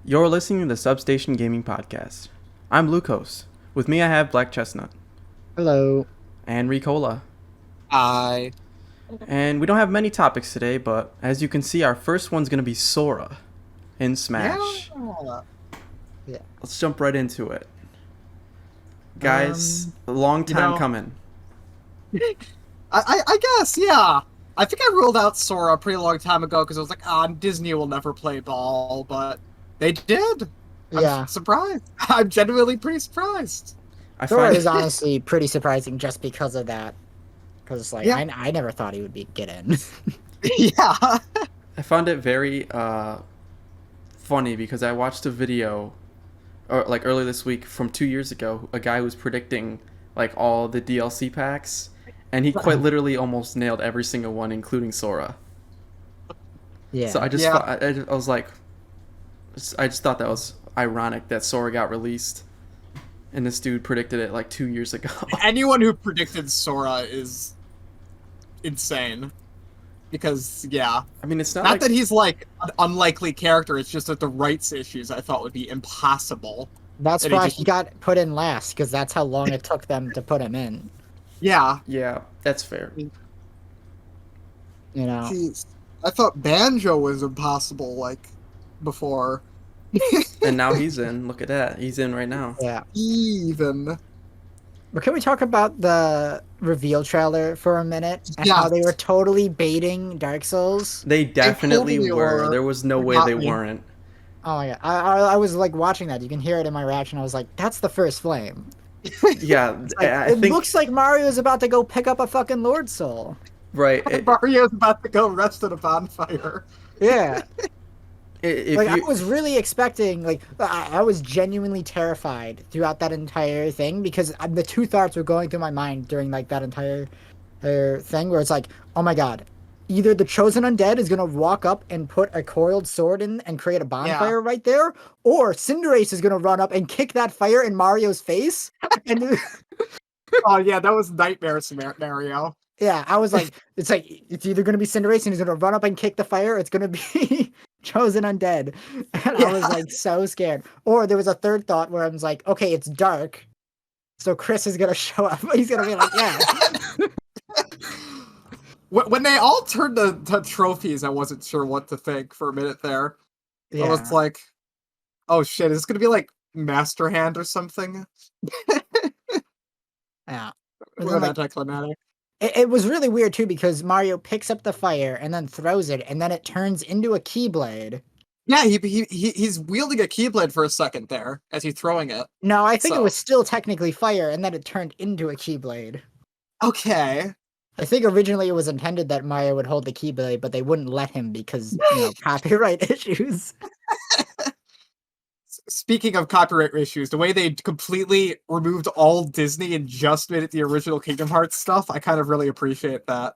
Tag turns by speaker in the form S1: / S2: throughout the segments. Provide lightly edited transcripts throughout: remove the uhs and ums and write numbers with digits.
S1: You're listening to the Substation Gaming Podcast. I'm Lucas. With me I have Black Chestnut
S2: Hello.
S1: and Ricola.
S3: I
S1: And we don't have many topics today, but as you can see, our first one's going to be Sora in Smash.
S3: Yeah.
S2: Yeah.
S1: Let's jump right into it. Guys, a long
S3: you
S1: time
S3: know-
S1: coming.
S3: I guess, yeah. I think I ruled out Sora a pretty long time ago because I was like, Disney will never play ball, but they did.
S2: Yeah.
S3: I'm surprised. I'm genuinely pretty surprised.
S1: I
S2: Sora
S1: find
S2: is honestly pretty surprising just because of that. Because, like,
S3: Yeah.
S2: I never thought he would get in.
S3: Yeah.
S1: I found it very funny because I watched a video like earlier this week from 2 years ago, a guy who was predicting like all the DLC packs, and he quite literally almost nailed every single one, including Sora.
S2: Yeah.
S1: So I just
S3: Yeah.
S1: I was like, I just thought that was ironic that Sora got released, and this dude predicted it like 2 years ago.
S3: Anyone who predicted Sora is insane. Because, yeah.
S1: I mean, it's not
S3: Not
S1: like
S3: that he's like an unlikely character, it's just that the rights issues I thought would be impossible.
S2: That's
S3: and he
S2: why
S3: just-
S2: he got put in last, because that's how long it took them to put him in.
S3: Yeah.
S1: yeah, that's fair.
S2: You know?
S3: Jeez. I thought Banjo was impossible, like, before.
S1: And now he's in. Look at that, he's in right now.
S2: Yeah.
S3: Even.
S2: But can we talk about the reveal trailer for a minute? And
S3: Yeah.
S2: how they were totally baiting Dark Souls?
S1: They definitely
S3: totally
S1: were.
S3: were.
S1: There was no way
S3: Got
S1: they
S3: me.
S1: weren't.
S2: Oh my god. I was, like, watching that. You can hear it in my reaction. I was like, that's the first flame.
S1: Yeah,
S2: Like,
S1: I
S2: it
S1: think
S2: looks like Mario's about to go pick up a fucking Lord Soul.
S1: right.
S3: Mario's about to go rest at a bonfire.
S2: Yeah.
S1: If
S2: Like,
S1: you,
S2: I was really expecting, like, I was genuinely terrified throughout that entire thing because the two thoughts were going through my mind during, like, that entire thing where it's like, oh my god, either the Chosen Undead is going to walk up and put a coiled sword in and create a bonfire right there, or Cinderace is going to run up and kick that fire in Mario's face. And
S3: Oh yeah, that was nightmare scenario.
S2: yeah, I was like, it's either going to be Cinderace and he's going to run up and kick the fire, or it's going to be Chosen Undead. And I was
S3: Yeah.
S2: like so scared. Or there was a third thought where I was like, okay, it's dark. So Chris is going to show up. He's going to be like, yeah.
S3: When they all turned to trophies, I wasn't sure what to think for a minute there.
S2: Yeah.
S3: I was like, oh shit, is this gonna be like Master Hand or something?
S2: Yeah. And then, like,
S3: Anticlimactic.
S2: it was really weird too because Mario picks up the fire and then throws it and then it turns into a Keyblade.
S3: Yeah, he's wielding a Keyblade for a second there as he's throwing it.
S2: No, I think it
S3: So-
S2: was still technically fire and then it turned into a Keyblade.
S3: Okay.
S2: I think originally it was intended that Mario would hold the Keyblade, but they wouldn't let him because, copyright issues.
S3: Speaking of copyright issues, the way they completely removed all Disney and just made it the original Kingdom Hearts stuff, I kind of really appreciate that.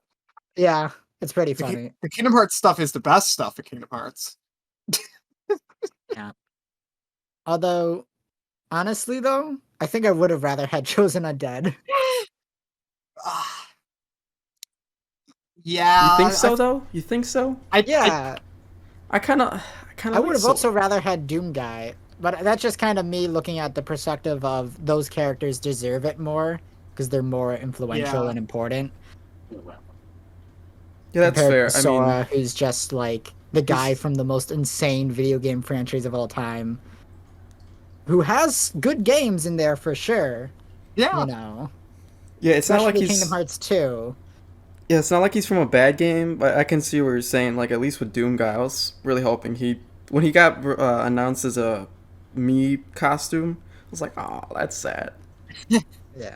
S2: Yeah, it's pretty
S3: The,
S2: funny.
S3: the Kingdom Hearts stuff is the best stuff in Kingdom Hearts.
S2: Although, honestly though, I think I would have rather had Chosen Undead.
S3: Ah. Yeah.
S1: you think so though? You think so?
S2: Yeah,
S1: I kind of
S2: I would have also rather had Doom Guy, but that's just kind of me looking at the perspective of those characters deserve it more because they're more influential
S3: Yeah.
S2: and important.
S1: Yeah, that's fair.
S2: compared to
S1: I
S2: Sora,
S1: mean,
S2: who's just like the guy from the most insane video game franchise of all time, who has good games in there for sure.
S3: Yeah.
S2: You know,
S1: yeah, it's not like
S2: especially
S1: he's
S2: Kingdom Hearts 2.
S1: yeah, it's not like he's from a bad game, but I can see what you're saying. Like at least with Doom Guy, I was really hoping when he got announced as a me costume, I was like, oh, that's sad.
S2: Yeah.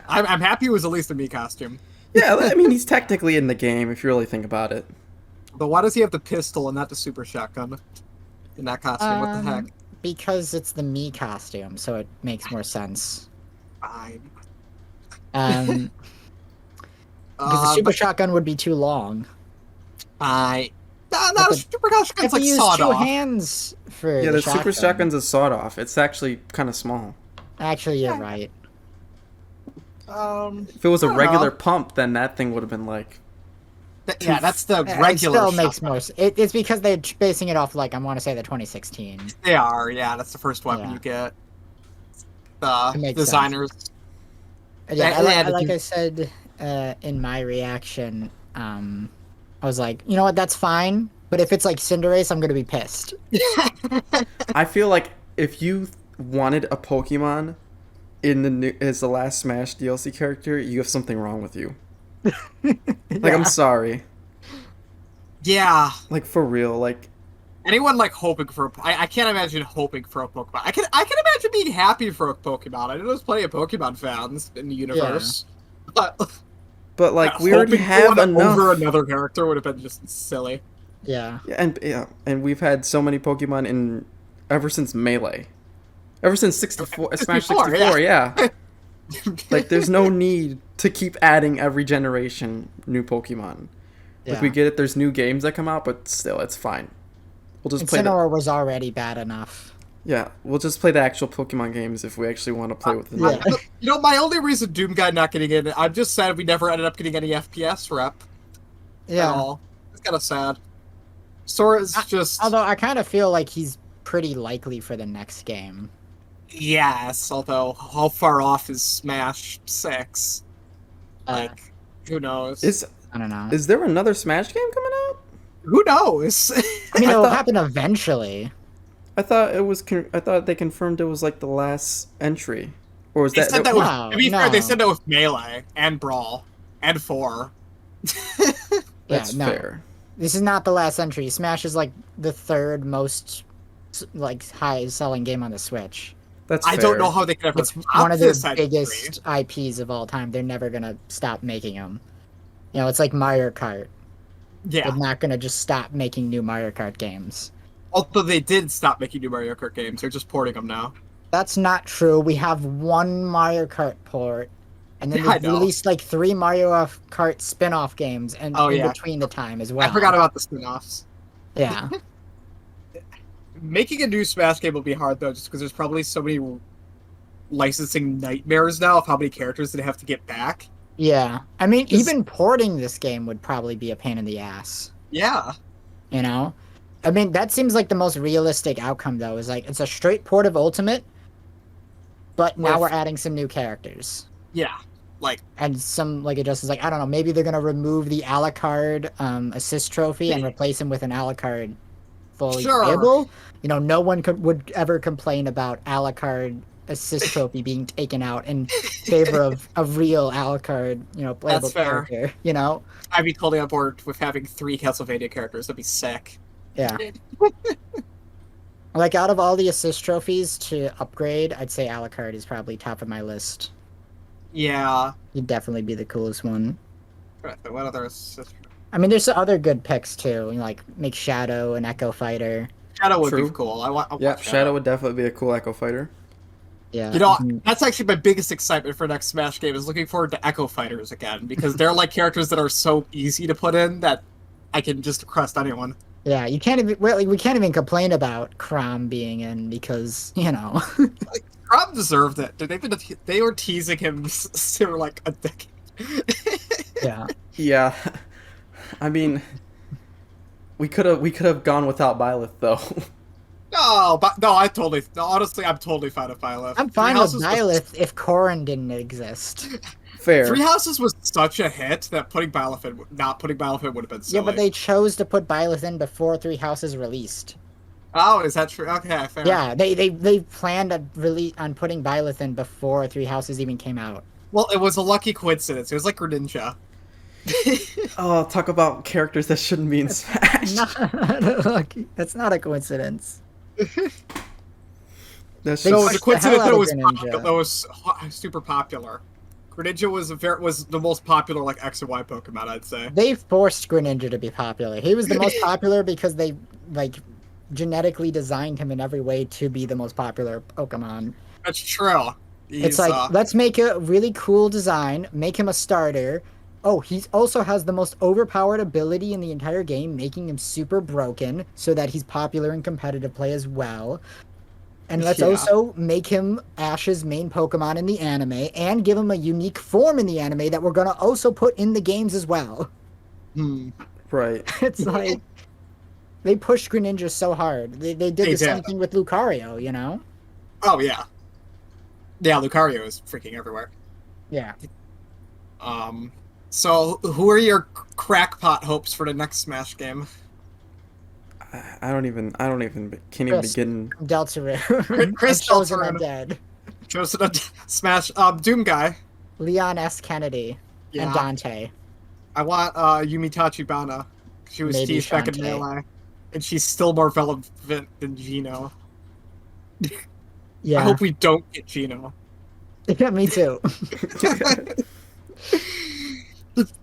S3: I'm happy it was at least a me costume.
S1: Yeah, I mean he's technically in the game if you really think about it.
S3: But why does he have the pistol and not the super shotgun in that costume? What the heck?
S2: Because it's the me costume, so it makes more sense.
S3: Fine.
S2: Because the super shotgun would be too long.
S3: No,
S2: But the-
S3: super shotgun's
S2: If
S3: like
S2: you use
S3: sawed
S2: two
S3: off.
S2: hands for
S1: Yeah,
S2: the
S1: the super
S2: shotgun.
S1: shotgun's a sawed off. It's actually kind of small.
S2: Actually, you're
S3: Yeah.
S2: right.
S1: If it was a
S3: I don't
S1: regular
S3: know.
S1: pump, then that thing would have been like
S3: Yeah, that's the
S2: It
S3: regular
S2: still makes
S3: shotgun.
S2: more. It's because they're basing it off like I want to say the 2016.
S3: They are, yeah. That's the first weapon
S2: Yeah.
S3: you get. The
S2: It makes sense.
S3: designers.
S2: Yeah,
S3: They had to
S2: like
S3: do.
S2: I said in my reaction, I was like, you know what, that's fine. But if it's like Cinderace, I'm gonna be pissed.
S1: I feel like if you wanted a Pokemon in the new as the last Smash DLC character, you have something wrong with you. Like, I'm sorry.
S3: Yeah.
S1: Like, for real. Like,
S3: Anyone like hoping for I can't imagine hoping for a Pokemon. I can imagine being happy for a Pokemon. I know there's plenty of Pokemon fans in the universe. But
S1: like, we already
S3: hoping for
S1: have
S3: one
S1: enough.
S3: over another character would have been just silly.
S2: Yeah.
S1: Yeah, and we've had so many Pokemon in ever since Melee. Ever since 64, Smash 64, yeah. Like, there's no need to keep adding every generation new Pokemon.
S2: Yeah.
S1: Like, we get it, there's new games that come out, but still, it's fine. We'll just play
S2: Incineroar was already bad enough.
S1: Yeah, we'll just play the actual Pokemon games if we actually want to play with them.
S2: Yeah.
S3: You know, my only reason Doom Guy not getting in, I'm just sad we never ended up getting any FPS rep at
S2: Yeah.
S3: all. It's kind of sad. Sora's just...
S2: Although I kind of feel like he's pretty likely for the next game.
S3: Yes, although how far off is Smash 6? Like, who knows?
S2: I don't know.
S1: Is there another Smash game coming out?
S3: Who knows?
S2: I mean,
S1: I
S2: it'll
S1: thought-
S2: happen eventually.
S1: I thought it was. I thought they confirmed it was like the last entry, or was
S3: They
S1: that?
S3: said that
S2: No,
S3: with, to be fair, they
S2: no.
S3: said that with Melee and Brawl and 4.
S1: That's
S2: yeah, no.
S1: fair.
S2: This is not the last entry. Smash is like the third most like high selling game on the Switch.
S1: That's.
S3: I
S1: fair.
S3: don't know how they could ever
S2: It's
S3: top
S2: one of their
S3: this entry.
S2: biggest IPs of all time. They're never gonna stop making them. You know, it's like Mario Kart.
S3: Yeah,
S2: They're not gonna just stop making new Mario Kart games.
S3: although they did stop making new Mario Kart games. They're just porting them now.
S2: That's not true. We have one Mario Kart port, and then
S3: Yeah, I
S2: they
S3: know.
S2: released like 3 Mario Kart spin-off games, and
S3: Oh,
S2: in
S3: yeah.
S2: between the time as well.
S3: I forgot about the spin-offs.
S2: Yeah,
S3: Making a new Smash game will be hard, though, just because there's probably so many licensing nightmares now of how many characters they have to get back.
S2: yeah. I mean,
S3: Just-
S2: even porting this game would probably be a pain in the ass.
S3: Yeah.
S2: You know, I mean, that seems like the most realistic outcome, though. Is like it's a straight port of Ultimate, but now
S3: With-
S2: we're adding some new characters.
S3: Yeah. Like,
S2: And some, like, it just is like, I don't know, maybe they're gonna remove the Alucard assist trophy and replace him with an Alucard fully
S3: Sure.
S2: playable. You know, no one would ever complain about Alucard assist trophy being taken out in favor of a real Alucard, you know, playable
S3: That's fair.
S2: character. You know,
S3: I'd be totally on board with having 3 Castlevania characters. That'd be sick.
S2: yeah. Like, out of all the assist trophies to upgrade, I'd say Alucard is probably top of my list.
S3: Yeah.
S2: He'd definitely be the coolest one.
S3: What other assist?
S2: I mean, there's some other good picks too. You know, like make Shadow and Echo Fighter.
S3: Shadow would
S1: True.
S3: be cool. I want
S1: Yeah, Shadow would definitely be a cool Echo Fighter.
S2: Yeah.
S3: You know,
S2: mhm.
S3: that's actually my biggest excitement for next Smash game is looking forward to Echo Fighters again because they're like characters that are so easy to put in that I can just request anyone.
S2: Yeah, you can't even we can't even complain about Crom being in because, you know.
S3: Rob deserved it. They were teasing him for like a decade.
S2: Yeah.
S1: Yeah, I mean, we could have gone without Byleth though.
S3: Honestly, I'm totally fine with Byleth.
S2: I'm fine
S3: Three
S2: with
S3: Houses
S2: Byleth if Corrin didn't exist.
S1: Fair.
S3: Three Houses was such a hit that not putting Byleth in would have been silly.
S2: Yeah, but they chose to put Byleth in before 3 Houses released.
S3: Oh, is that true? Okay, fair.
S2: Yeah, they planned on putting Byleth in before 3 Houses even came out.
S3: Well, it was a lucky coincidence. It was like Greninja.
S1: Oh, talk about characters that shouldn't be in Smash.
S2: That's not a coincidence.
S1: That's
S2: They
S3: No,
S1: just,
S3: it was a
S2: pushed the hell
S3: coincidence
S2: out
S3: that
S2: of
S3: it was
S2: Greninja.
S3: that was super popular. Greninja was the most popular like X and Y Pokemon, I'd say.
S2: They forced Greninja to be popular. He was the most popular because they like genetically designed him in every way to be the most popular Pokemon.
S3: That's true.
S2: It's like, let's make a really cool design, make him a starter. Oh, he also has the most overpowered ability in the entire game, making him super broken so that he's popular in competitive play as well. And let's
S3: Yeah.
S2: also make him Ash's main Pokemon in the anime and give him a unique form in the anime that we're going to also put in the games as well.
S3: Hmm.
S1: Right.
S2: It's like they pushed Greninja so hard. They did
S3: They
S2: the same
S3: did.
S2: thing with Lucario, you know?
S3: Oh yeah. Yeah, Lucario is freaking everywhere.
S2: Yeah.
S3: Um, so who are your crackpot hopes for the next Smash game?
S1: Can't even
S2: Chris
S1: begin.
S2: from Deltarune.
S3: Chris
S2: and Chosen
S3: Deltarune.
S2: Undead.
S3: Chosen to Smash. Doom Guy.
S2: Leon S. Kennedy. And
S3: Yeah.
S2: Dante.
S3: I want Yumi Tachibana. She was
S2: Maybe
S3: teased back in
S2: Shantae.
S3: Melee. And she's still more relevant than Gino.
S2: Yeah.
S3: I hope we don't get Gino.
S2: Yeah, me too.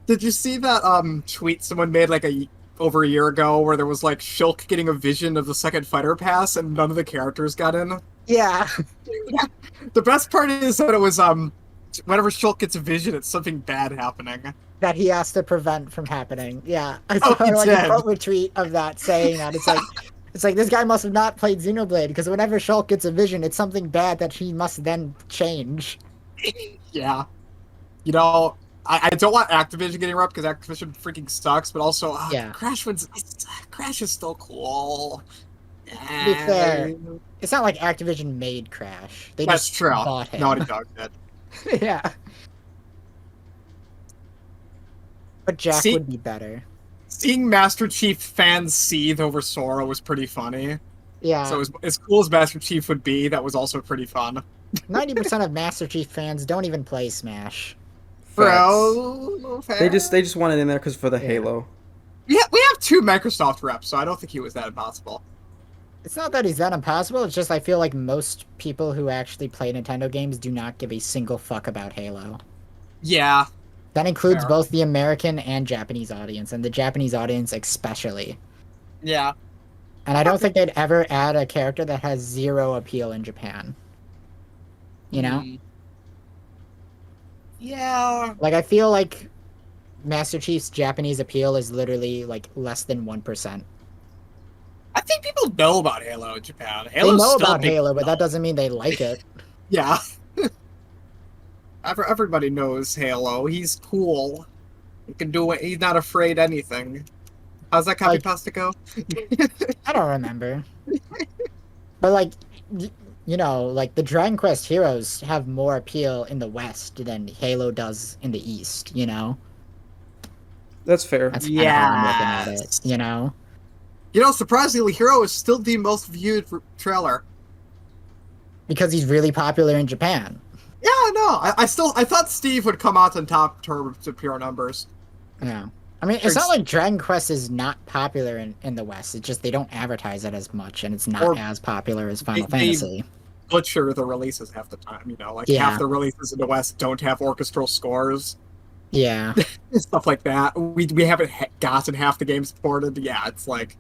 S3: Did you see that tweet someone made like over a year ago where there was like Shulk getting a vision of the second fighter pass and none of the characters got in?
S2: Yeah.
S3: The best part is that it was whenever Shulk gets a vision, it's something bad happening.
S2: That he has to prevent from happening. Yeah. I
S3: Oh,
S2: saw
S3: he
S2: like
S3: did.
S2: a quote retweet of that saying that. It's like this guy must have not played Xenoblade because whenever Shulk gets a vision, it's something bad that he must then change.
S3: Yeah. You know, I don't want Activision getting robbed because Activision freaking sucks, but also
S2: Yeah.
S3: Crash is still cool.
S2: To be fair, it's not like Activision made Crash. They
S3: That's
S2: just
S3: true.
S2: bought him.
S3: Naughty Dog did.
S2: Yeah. But Jack
S3: See-
S2: would be better.
S3: Seeing Master Chief fans seethe over Sora was pretty funny.
S2: Yeah.
S3: So as cool as Master Chief would be, that was also pretty fun.
S2: 90% of Master Chief fans don't even play Smash.
S3: Bro,
S1: They just want it in there because for the
S2: Yeah.
S1: Halo.
S3: Yeah, we have 2 Microsoft reps, so I don't think he was that impossible.
S2: It's not that he's that impossible, it's just I feel like most people who actually play Nintendo games do not give a single fuck about Halo.
S3: Yeah.
S2: That includes
S3: Fair.
S2: both the American and Japanese audience, and the Japanese audience especially.
S3: Yeah.
S2: And I don't think they'd ever add a character that has zero appeal in Japan. You know?
S3: Mm. Yeah.
S2: Like, I feel like Master Chief's Japanese appeal is literally, like, less than 1%.
S3: I think people know about Halo in Japan.
S2: They
S3: Halo's
S2: know
S3: still
S2: about
S3: big
S2: Halo, but
S3: deal.
S2: that doesn't mean they like it.
S3: Yeah. Everybody knows Halo. He's cool. He can do it. He's not afraid of anything. How's that copy
S2: Like-
S3: pasta go?
S2: I don't remember. But, like, you know, like, the Dragon Quest heroes have more appeal in the West than Halo does in the East, you know?
S1: That's fair.
S2: That's kind of how I'm looking at it,
S3: Yes.
S2: you know?
S3: You know, surprisingly, Hero is still the most viewed trailer.
S2: Because he's really popular in Japan.
S3: Yeah, no, I thought Steve would come out on top in terms of pure numbers.
S2: Yeah. I mean, it's not like Dragon Quest is not popular in the West. It's just they don't advertise it as much, and it's not
S3: Or
S2: as popular as Final
S3: they-
S2: Fantasy.
S3: Butcher the releases half the time, you know, like
S2: Yeah.
S3: half the releases in the West don't have orchestral scores,
S2: Yeah.
S3: stuff like that. We haven't gotten half the games ported. Yeah, it's like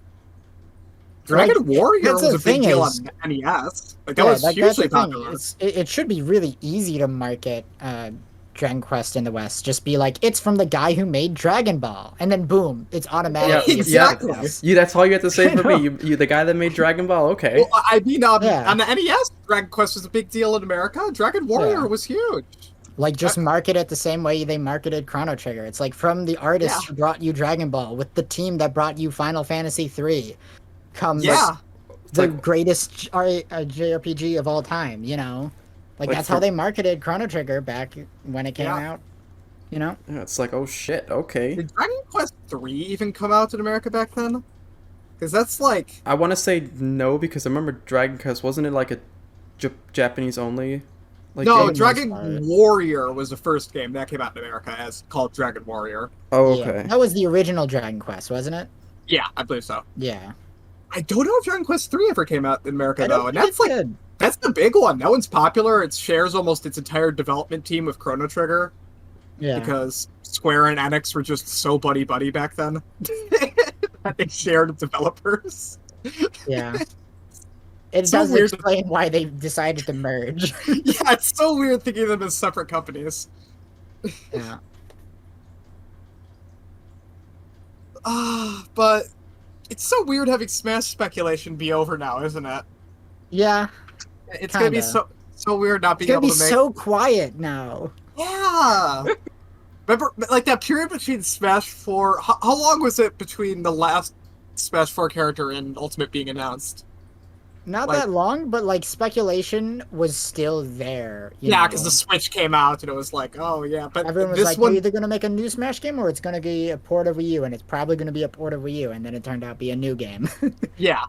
S3: Dragon Warrior
S2: that's
S3: was
S2: the
S3: a big
S2: thing
S3: deal
S2: is-
S3: on NES. Like that
S2: Yeah,
S3: was
S2: like, that's
S3: hugely
S2: the thing.
S3: popular.
S2: It should be really easy to market Dragon Quest in the West. Just be like, it's from the guy who made Dragon Ball, and then boom, it's automatically
S3: Yeah, exactly.
S2: success.
S1: That's all you have to say
S2: I
S1: for
S2: know.
S1: me. You the guy that made Dragon Ball. Okay.
S3: Well, I mean,
S2: Yeah.
S3: on the NES, Dragon Quest was a big deal in America. Dragon Warrior
S2: Yeah.
S3: was huge.
S2: Like, just market it the same way they marketed Chrono Trigger. It's like from the artist
S3: Yeah.
S2: who brought you Dragon Ball with the team that brought you Final Fantasy III comes
S3: Yeah,
S2: the
S1: like-
S2: greatest JRPG of all time, you know? Like,
S1: Like
S2: that's
S1: for-
S2: how they marketed Chrono Trigger back when it came
S3: Yeah.
S2: out, you know?
S1: Yeah, it's like, oh shit. Okay.
S3: did Dragon Quest 3 even come out in America back then? Because that's like
S1: I want to say no because I remember Dragon Quest wasn't it like a Japanese only? Like
S3: no,
S1: game?
S3: Dragon
S2: part.
S3: Warrior was the first game that came out in America as called Dragon Warrior.
S1: Oh,
S2: Yeah.
S1: okay.
S2: That was the original Dragon Quest, wasn't it?
S3: Yeah, I believe so.
S2: Yeah.
S3: I don't know if Dragon Quest 3 ever came out in America
S2: I don't
S3: though, and
S2: think
S3: that's
S2: it
S3: like
S2: did.
S3: that's the big one. That one's popular. It shares almost its entire development team with Chrono Trigger
S2: Yeah.
S3: because Square and Enix were just so buddy back then. That they shared developers.
S2: Yeah. It
S3: So
S2: does
S3: weird.
S2: explain why they decided to merge.
S3: Yeah, it's so weird thinking of them as separate companies.
S2: Yeah.
S3: But it's so weird having Smash speculation be over now, isn't it?
S2: Yeah.
S3: It's gonna be
S2: Kinda.
S3: so weird not
S2: It's
S3: being
S2: gonna
S3: able
S2: be
S3: to make.
S2: so quiet now.
S3: Yeah. Remember, like that period between Smash 4. How long was it between the last Smash 4 character and Ultimate being announced?
S2: Not
S3: Like,
S2: that long, but like speculation was still there.
S3: yeah, because the Switch came out and it was like, oh yeah, but
S2: Everyone was
S3: this
S2: like, they're
S3: one,
S2: either going to make a new Smash game or it's going to be a port of Wii U, and it's probably going to be a port of Wii U, and then it turned out to be a new game.
S3: yeah.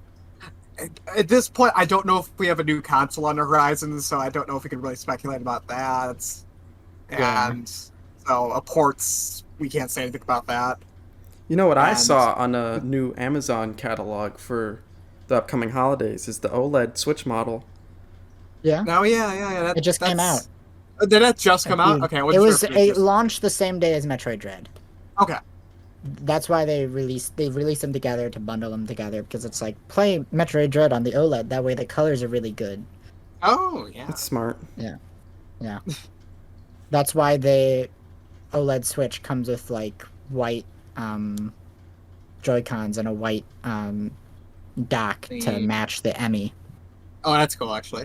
S3: At this point, I don't know if we have a new console on the horizon, so I don't know if we can really speculate about that.
S2: Yeah.
S3: And so, ports, we can't say anything about that.
S1: You know what I
S3: And
S1: saw on a new Amazon catalog for the upcoming holidays is the OLED Switch model.
S2: Yeah.
S3: no, yeah.
S2: It just came out.
S3: Did it just come out?
S2: Dude,
S3: Okay, I
S2: it
S3: wasn't
S2: was
S3: sure if it just...
S2: launched the same day as Metroid Dread.
S3: Okay.
S2: That's why they released them together to bundle them together, because it's like, play Metroid Dread on the OLED. That way the colors are really good.
S3: Oh, yeah.
S1: That's smart.
S2: Yeah. That's why the OLED Switch comes with like white Joy-Cons and a white dock to match the Emmy.
S3: Oh, that's cool, actually.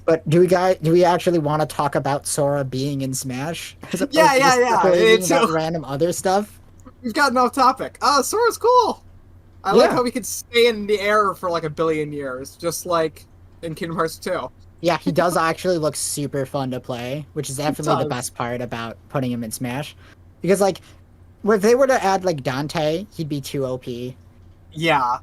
S2: But do we actually want to talk about Sora being in Smash? As opposed
S3: Yeah,
S2: to just
S3: yeah.
S2: speculating
S3: It's
S2: about random other stuff?
S3: We've gotten off topic. Sora's cool. I like
S2: Yeah.
S3: how we could stay in the air for like 1 billion years, just like in Kingdom Hearts 2.
S2: Yeah, he does actually look super fun to play, which is definitely the
S3: does.
S2: best part about putting him in Smash. Because, like, if they were to add, like, Dante, he'd be too OP.
S3: Yeah.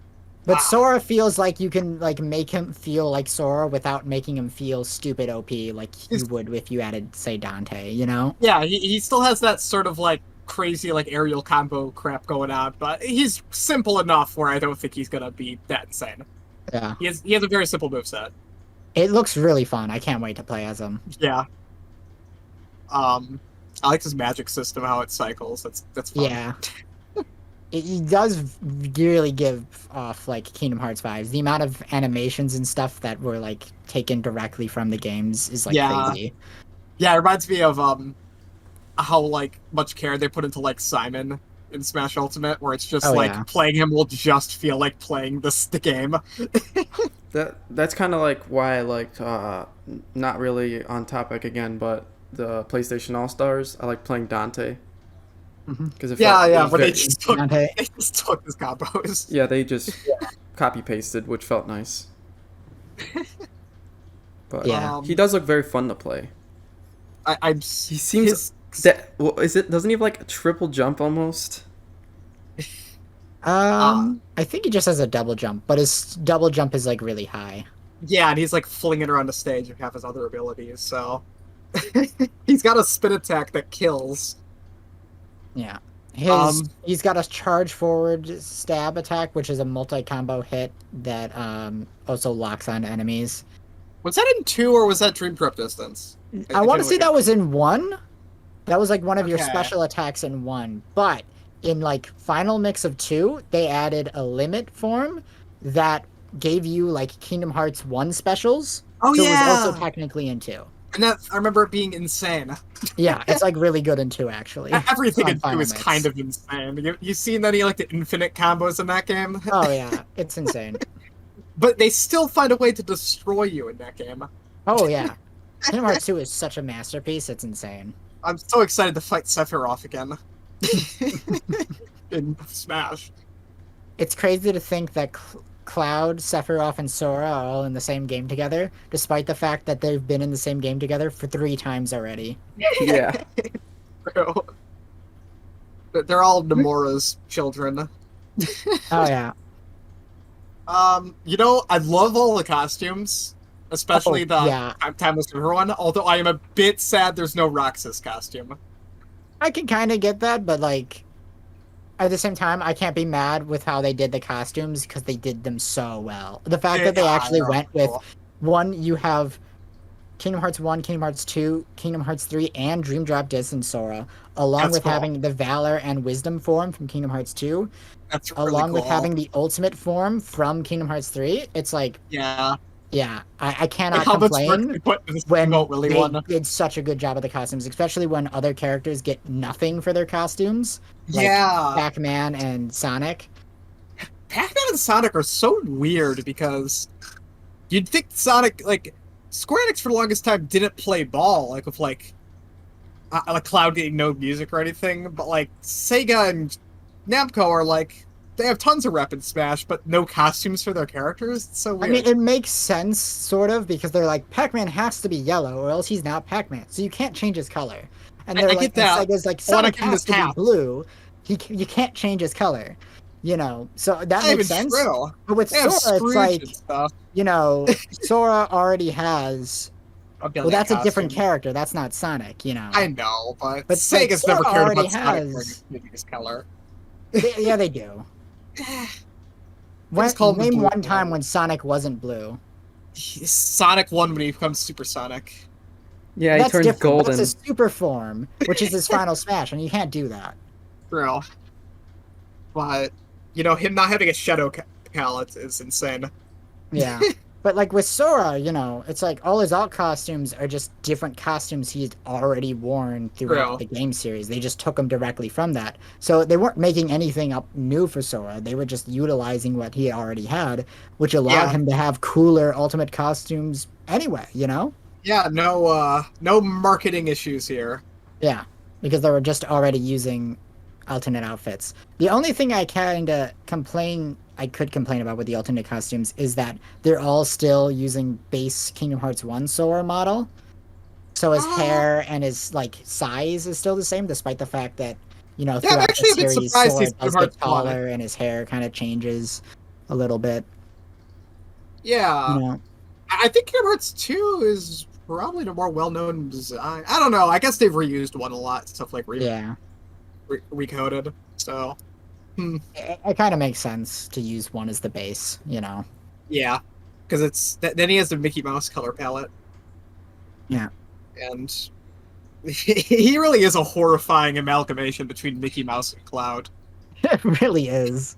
S2: But
S3: Wow.
S2: Sora feels like you can, like, make him feel like Sora without making him feel stupid OP like you would if you added, say, Dante, you know?
S3: Yeah, he still has that sort of like crazy like aerial combo crap going on, but he's simple enough where I don't think he's gonna be that insane.
S2: Yeah.
S3: He has a very simple moveset.
S2: It looks really fun. I can't wait to play as him.
S3: Yeah. I like his magic system, how it cycles. That's fun.
S2: Yeah. He does really give off, like, Kingdom Hearts vibes. The amount of animations and stuff that were, like, taken directly from the games is, like, crazy.
S3: Yeah, it reminds me of how like much care they put into like Simon in Smash Ultimate, where it's just playing him will just feel like playing the game.
S1: That's kind of like why I liked, not really on topic again, but the PlayStation All Stars. I like playing Dante. Because
S3: but they just took his combos.
S1: Yeah, they just copy pasted, which felt nice. But he does look very fun to play.
S3: He
S1: seems doesn't he have like a triple jump almost?
S2: I think he just has a double jump, but his double jump is like really high.
S3: Yeah, and he's like flinging around the stage and have his other abilities, so he's got a spin attack that kills.
S2: Yeah. He's got a charge forward stab attack, which is a multi-combo hit that also locks on enemies.
S3: Was that in 2 or was that Dream Prep Distance?
S2: I want to say that was in 1. That was like one of your special attacks in 1. But in like Final Mix of 2, they added a limit form that gave you like Kingdom Hearts 1 specials.
S3: Oh,
S2: so
S3: yeah!
S2: it was also technically in 2.
S3: And I remember it being insane.
S2: Yeah, it's like really good in 2, actually.
S3: Everything in 2 is kind of insane. You seen any like the infinite combos in that game?
S2: Oh yeah, it's insane.
S3: But they still find a way to destroy you in that game.
S2: Oh yeah. Kingdom Hearts 2 is such a masterpiece, it's insane.
S3: I'm so excited to fight Sephiroth again. In Smash.
S2: It's crazy to think that Cloud, Sephiroth, and Sora are all in the same game together, despite the fact that they've been in the same game together for 3 times already.
S1: Yeah.
S3: They're all Nomura's children.
S2: Oh yeah.
S3: You know, I love all the costumes, especially the Timeless River one, although I am a bit sad there's no Roxas costume.
S2: I can kind of get that, but like, at the same time, I can't be mad with how they did the costumes because they did them so well. The fact that they actually went with one, you have Kingdom Hearts 1, Kingdom Hearts 2, Kingdom Hearts 3, and Dream Drop Distance and Sora, along with having the Valor and Wisdom form from Kingdom Hearts 2.
S3: That's really
S2: along with having the Ultimate form from Kingdom Hearts 3. It's like, I cannot complain when they did such a good job of the costumes, especially when other characters get nothing for their costumes. Like Pac-Man and Sonic.
S3: Pac-Man and Sonic are so weird because you'd think Sonic, like, Square Enix for the longest time didn't play ball, like with like Cloud getting no music or anything, but like Sega and Namco are like they have tons of rep in Smash, but no costumes for their characters. It's so
S2: I
S3: weird.
S2: mean, it makes sense, sort of, because they're like, Pac-Man has to be yellow, or else he's not Pac-Man. So you can't change his color. And they're
S3: I
S2: like,
S3: get that.
S2: Sega's like,
S3: I wanna
S2: Sonic
S3: give him
S2: has
S3: his
S2: to be
S3: hat.
S2: blue. You can't change his color. You know, so that
S3: Not
S2: makes
S3: even
S2: sense.
S3: true.
S2: But with
S3: They have
S2: Sora, it's
S3: Scrooge
S2: like,
S3: and stuff.
S2: you know, Sora already has.
S3: A
S2: Well, that's a different
S3: costume.
S2: character. That's not Sonic, you know.
S3: I know, but
S2: But
S3: Sega's
S2: Sora
S3: never cared
S2: already
S3: about Sonic
S2: has.
S3: wearing his color.
S2: Yeah, they do.
S3: Just call him the
S2: Name
S3: blue
S2: one time
S3: one.
S2: when Sonic wasn't blue.
S3: Sonic 1 when he becomes Supersonic.
S1: Yeah, he
S2: That's
S1: turns
S2: different.
S1: golden.
S2: That's a super form, which is his final smash, and you can't do that.
S3: True. But, you know, him not having a shadow palette is insane.
S2: Yeah. But like with Sora, you know, it's like all his alt costumes are just different costumes he's already worn throughout
S3: True.
S2: the game series. They just took them directly from that. So they weren't making anything up new for Sora. They were just utilizing what he already had, which allowed
S3: Yeah.
S2: him to have cooler ultimate costumes anyway, you know?
S3: Yeah, no marketing issues here.
S2: Yeah. Because they were just already using alternate outfits. The only thing I could complain about with the alternate costumes is that they're all still using base Kingdom Hearts 1 Sora model. So his hair and his like size is still the same, despite the fact that, you know,
S3: Yeah, I'm
S2: throughout
S3: actually a
S2: the
S3: bit
S2: series
S3: surprised
S2: Sora
S3: he's
S2: does
S3: Kingdom
S2: get
S3: Hearts 1.
S2: taller and his hair kind of changes a little bit.
S3: Yeah.
S2: You know?
S3: I think Kingdom Hearts 2 is probably the more well-known design. I don't know. I guess they've reused one a lot. Stuff like
S2: Yeah.
S3: recoded. So,
S2: It kind of makes sense to use one as the base, you know?
S3: yeah. Because then he has the Mickey Mouse color palette.
S2: Yeah.
S3: And he really is a horrifying amalgamation between Mickey Mouse and Cloud.
S2: It really is.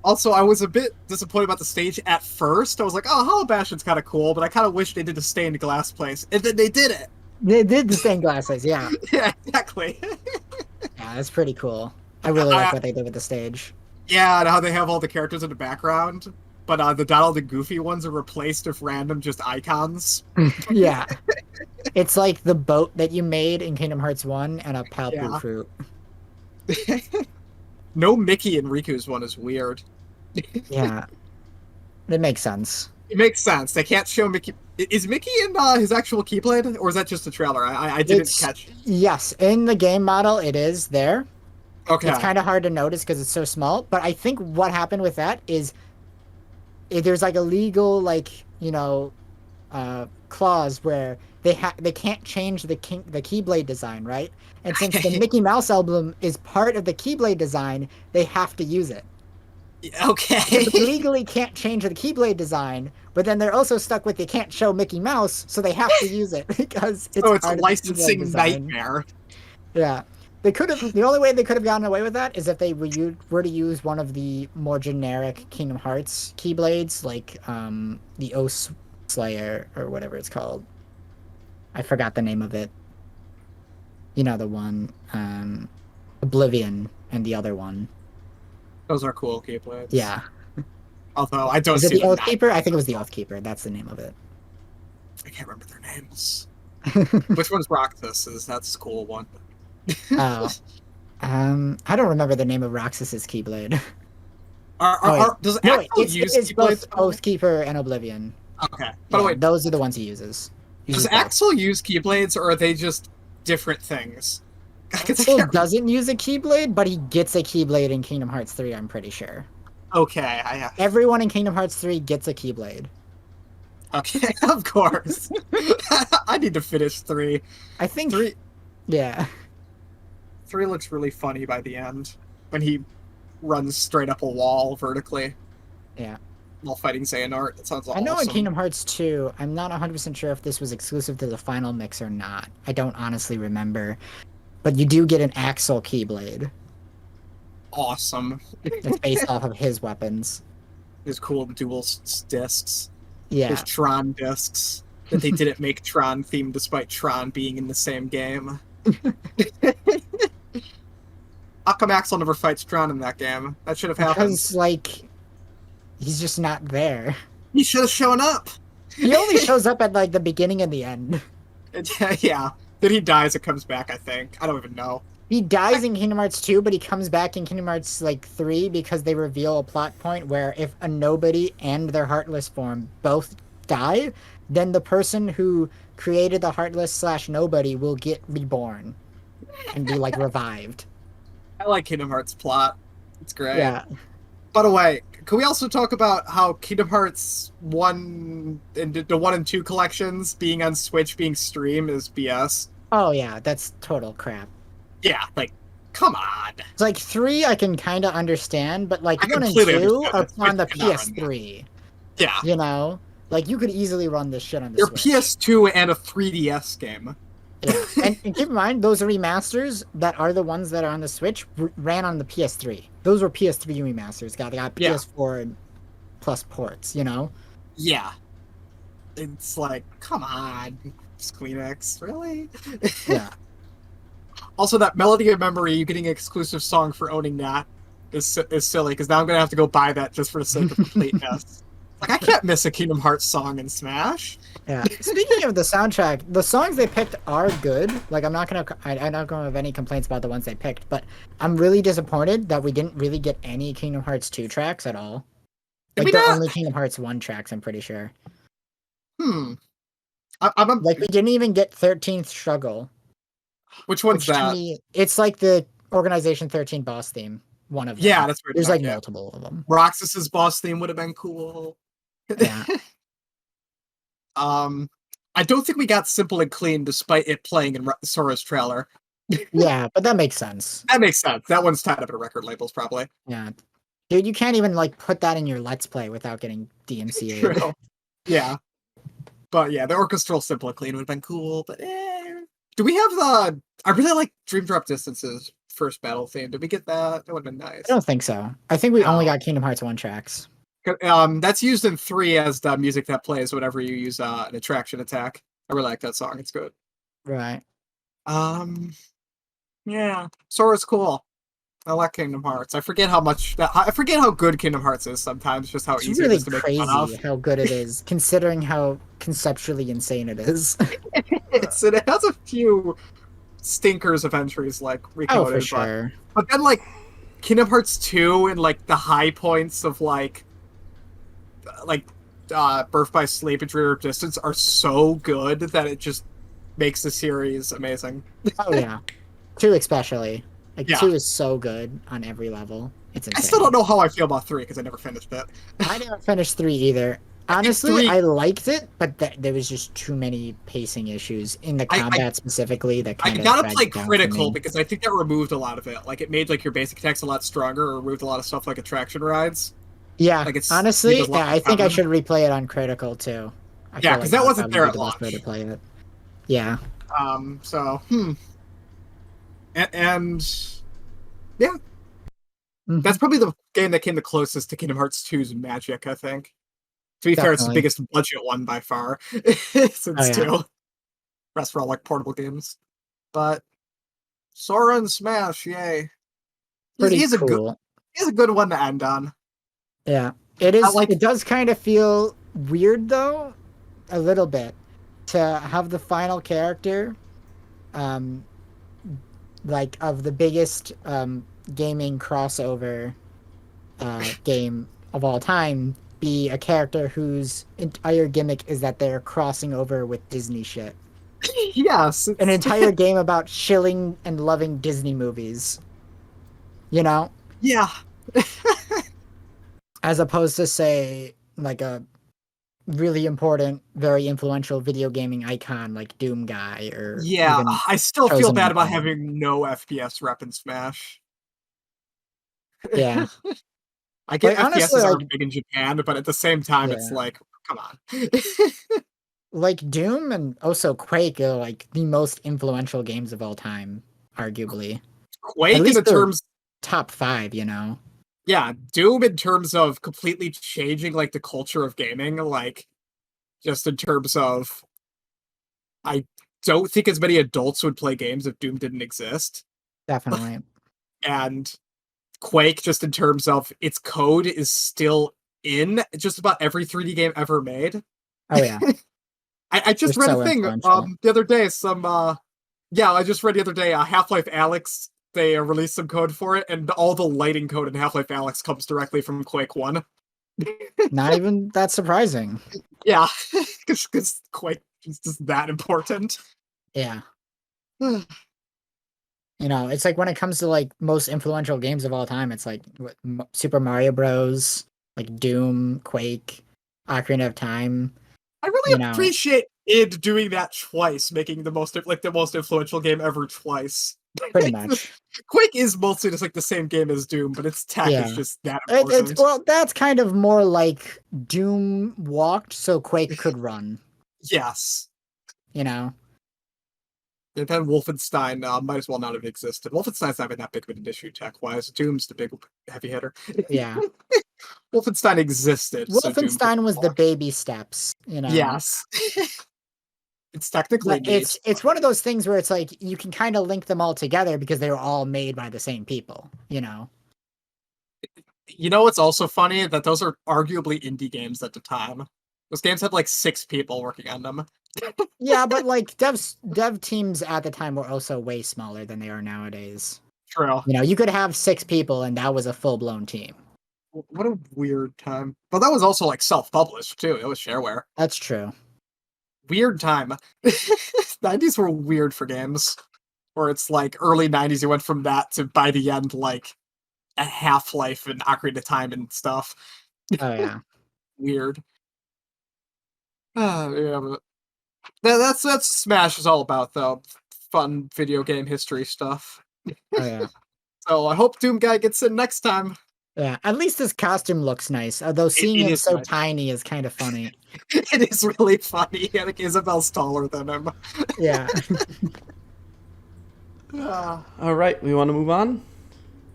S3: Also, I was a bit disappointed about the stage at first. I was like, oh, Hollow Bastion's kind of cool, but I kind of wish they did the stained glass place. And then they did it!
S2: They did the stained glasses, yeah.
S3: Yeah, exactly.
S2: Yeah, that's pretty cool. I really like what they did with the stage.
S3: Yeah, and how they have all the characters in the background, but the Donald and Goofy ones are replaced with random just icons.
S2: Yeah. It's like the boat that you made in Kingdom Hearts 1 and a Palpu
S3: Yeah.
S2: fruit.
S3: No Mickey in Riku's one is weird.
S2: Yeah. It makes sense.
S3: It makes sense. They can't show Mickey. Is Mickey in his actual Keyblade, or is that just a trailer? I didn't catch.
S2: Yes, in the game model, it is there.
S3: Okay.
S2: It's kind of hard to notice because it's so small. But I think what happened with that is there's like a legal, like, you know, clause where they can't change the Keyblade design, right? And since the Mickey Mouse album is part of the Keyblade design, they have to use it.
S3: Okay.
S2: They legally can't change the Keyblade design, but then they're also stuck with they can't show Mickey Mouse, so they have to use it because it's
S3: Oh, it's a
S2: part of the Keyblade
S3: licensing
S2: design.
S3: nightmare.
S2: Yeah. They could have. The only way they could have gotten away with that is if they were to use one of the more generic Kingdom Hearts Keyblades, like the Oath Slayer or whatever it's called. I forgot the name of it. You know the one, Oblivion, and the other one.
S3: Those are cool Keyblades.
S2: Yeah.
S3: Although I don't
S2: Is it
S3: see
S2: the
S3: them
S2: Oath
S3: now.
S2: Keeper? I think it was the Oath Keeper. That's the name of it.
S3: I can't remember their names. Which one's Roxas? That's a cool one.
S2: Oh. I don't remember the name of Roxas's Keyblade.
S3: Does
S2: No,
S3: Axel
S2: it's
S3: use
S2: both
S3: Keyblades?
S2: Oath Keeper and Oblivion.
S3: Okay. By the
S2: Yeah,
S3: way,
S2: those are the ones he uses.
S3: does Axel use Keyblades, or are they just different things?
S2: Axel doesn't use a Keyblade, but he gets a Keyblade in Kingdom Hearts 3, I'm pretty sure.
S3: Okay,
S2: Everyone in Kingdom Hearts 3 gets a Keyblade.
S3: Okay, of course. I need to finish 3.
S2: I think...
S3: 3
S2: Yeah.
S3: 3 looks really funny by the end, when he runs straight up a wall vertically.
S2: Yeah.
S3: While fighting Xehanort. That sounds awesome.
S2: I know in Kingdom Hearts 2, I'm not 100% sure if this was exclusive to the final mix or not. I don't honestly remember. But you do get an Axel Keyblade.
S3: Awesome.
S2: It's based off of his weapons.
S3: There's cool dual discs.
S2: Yeah.
S3: There's Tron discs. That they didn't make Tron themed despite Tron being in the same game. How come Axel never fights Tron in that game? That should have happened.
S2: Because, like, he's just not there.
S3: He should have shown up.
S2: He only shows up at like the beginning and the end.
S3: Yeah. Then he dies, it comes back, I think. I don't even know.
S2: He dies in Kingdom Hearts 2, but he comes back in Kingdom Hearts like 3 because they reveal a plot point where if a nobody and their Heartless form both die, then the person who created the Heartless slash nobody will get reborn and be like revived.
S3: I like Kingdom Hearts plot. It's great.
S2: Yeah.
S3: By the way, can we also talk about how Kingdom Hearts 1 and the 1 and 2 collections being on Switch being streamed is BS?
S2: Oh yeah, that's total crap.
S3: Yeah, like, come on.
S2: It's like 3 I can kind of understand, but like
S3: I
S2: 1 and
S3: completely
S2: 2
S3: understand
S2: are
S3: that.
S2: on the
S3: Switch cannot run that.
S2: PS3.
S3: Yeah.
S2: You know? Like you could easily run this shit on the
S3: They're
S2: Switch.
S3: PS2 and a 3DS game.
S2: Yeah, and keep in mind those remasters that are the ones that are on the Switch ran on the PS3. Those were PS3 remasters. Got
S3: Yeah.
S2: PS4 plus ports. You know.
S3: Yeah. It's like, come on, Squeenix, really?
S2: Yeah.
S3: Also, that Melody of Memory, you getting an exclusive song for owning that is silly, because now I'm going to have to go buy that just for the sake of completeness. Like, I can't miss a Kingdom Hearts song in Smash.
S2: Yeah. Speaking of the soundtrack, the songs they picked are good. Like I'm not gonna have any complaints about the ones they picked, but I'm really disappointed that we didn't really get any Kingdom Hearts 2 tracks at all.
S3: Did
S2: Like
S3: we
S2: they're
S3: not?
S2: only Kingdom Hearts 1 tracks, I'm pretty sure.
S3: I'm
S2: Like we didn't even get 13th Struggle.
S3: which one's
S2: Which to
S3: that?
S2: me, it's like the Organization 13 boss theme. One of them.
S3: Yeah, that's weird.
S2: There's like
S3: Yeah.
S2: multiple of them.
S3: Roxas's boss theme would have been cool.
S2: Yeah.
S3: I don't think we got Simple and Clean despite it playing in Sora's trailer.
S2: Yeah, but that makes sense.
S3: That makes sense. That one's tied up in record labels, probably.
S2: Yeah. Dude, you can't even like put that in your Let's Play without getting DMCA'd.
S3: True. Yeah. But yeah, the orchestral Simple and Clean would have been cool, but do we have the... I really like Dream Drop Distance's first battle theme. Did we get that? That would have been nice.
S2: I don't think so. I think we only
S3: No.
S2: got Kingdom Hearts 1 tracks.
S3: That's used in 3 as the music that plays whenever you use an attraction attack. I really like that song. It's good.
S2: Right.
S3: Yeah. Sora's cool. I like Kingdom Hearts. I forget how good Kingdom Hearts is sometimes, just how
S2: It's
S3: easy
S2: really
S3: it is to make fun of.
S2: crazy how good it is, considering how conceptually insane it is.
S3: It has a few stinkers of entries like Recoded,
S2: Oh, for sure.
S3: but then like Kingdom Hearts 2 and like the high points of like Birth by Sleep and Dream of Distance are so good that it just makes the series amazing.
S2: Oh yeah. 2 especially. Like
S3: Yeah.
S2: 2 is so good on every level. It's insane.
S3: I still don't know how I feel about 3 because I never finished it.
S2: I didn't finish 3 either. Honestly,
S3: 3
S2: I liked it, but there was just too many pacing issues in the combat specifically that
S3: I
S2: kind of
S3: gotta play Critical because I think that removed a lot of it. Like, it made like your basic attacks a lot stronger, or removed a lot of stuff like attraction rides.
S2: Yeah,
S3: Like, it's
S2: honestly,
S3: there's a lot
S2: yeah,
S3: more
S2: I think I
S3: common.
S2: should replay it on Critical too. I
S3: Yeah,
S2: feel
S3: 'cause that
S2: would
S3: wasn't
S2: probably
S3: there
S2: be
S3: at
S2: the best way to
S3: launch.
S2: play it. Yeah.
S3: So and yeah,
S2: Mhm.
S3: that's probably the game that came the closest to Kingdom Hearts 2's magic, I think. To be fair, it's the
S2: Definitely.
S3: biggest budget one by far since
S2: Oh, yeah.
S3: 2. Rest were all like portable games. But Sora and Smash, yay.
S2: Pretty
S3: He's a
S2: cool.
S3: good one to end on.
S2: Yeah. It is.
S3: like-
S2: It does kind of feel weird though, a little bit, to have the final character, like of the biggest gaming crossover game of all time, be a character whose entire gimmick is that they're crossing over with Disney shit.
S3: Yes.
S2: An entire game about shilling and loving Disney movies. You know?
S3: Yeah.
S2: As opposed to, say, like a really important, very influential video gaming icon like Doom Guy or
S3: Yeah,
S2: even
S3: I still feel
S2: Chosen
S3: bad about
S2: One.
S3: having no FPS rep in Smash.
S2: Yeah.
S3: I get
S2: Like,
S3: FPSs
S2: honestly,
S3: are
S2: like-
S3: big in Japan, but at the same time, it's
S2: Yeah.
S3: like, come on.
S2: Like Doom and also Quake are like the most influential games of all time, arguably.
S3: Quake
S2: At
S3: in
S2: least
S3: the
S2: they're-
S3: terms,
S2: Top 5, you know?
S3: yeah, Doom in terms of completely changing like the culture of gaming, like just in terms of, I don't think as many adults would play games if Doom didn't exist.
S2: Definitely.
S3: And Quake, just in terms of its code, is still in just about every 3D game ever made.
S2: Oh yeah,
S3: I
S2: they're
S3: just read a
S2: so
S3: thing
S2: influential.
S3: the other day. I just read the other day. Half-Life Alyx. They released some code for it, and all the lighting code in Half-Life Alyx comes directly from Quake 1.
S2: Not even that surprising.
S3: Yeah, because Quake is just that important.
S2: Yeah. It's like when it comes to like most influential games of all time, it's like Super Mario Bros, like Doom, Quake, Ocarina of Time.
S3: I
S2: You
S3: really
S2: know,
S3: appreciate id doing that twice, making the most influential game ever twice.
S2: pretty much.
S3: Quake is mostly just like the same game as Doom, but its tech is
S2: Yeah.
S3: just that
S2: It's
S3: important.
S2: well, that's kind of more like Doom walked so Quake could run.
S3: Yes.
S2: You know.
S3: And then Wolfenstein might as well not have existed. Wolfenstein's not been that big of an issue tech-wise. Doom's the big heavy hitter.
S2: Yeah.
S3: Wolfenstein existed, so Doom could
S2: Wolfenstein was the
S3: walk.
S2: baby steps.
S3: Yes. It's technically
S2: But
S3: neat.
S2: it's one of those things where it's like you can kind of link them all together because they were all made by the same people.
S3: You know what's also funny? That those are arguably indie games at the time. Those games had like 6 people working on them.
S2: Yeah, but like dev teams at the time were also way smaller than they are nowadays.
S3: True.
S2: You could have 6 people and that was a full-blown team.
S3: What a weird time. But that was also like self-published too. It was shareware.
S2: That's true.
S3: Weird time. 90s were weird for games. Where it's like early 90s, you went from that to by the end, like a Half-Life and Ocarina of Time and stuff.
S2: Oh yeah.
S3: Weird. Yeah, but that's Smash is all about though. Fun video game history stuff.
S2: Oh yeah.
S3: So I hope Doom Guy gets in next time.
S2: Yeah. At least his costume looks nice. Although seeing
S3: It
S2: him
S3: is
S2: so
S3: nice.
S2: tiny is kind of funny.
S3: It is really funny. I think Isabel's taller than him.
S2: Yeah.
S1: All right, we want to move on.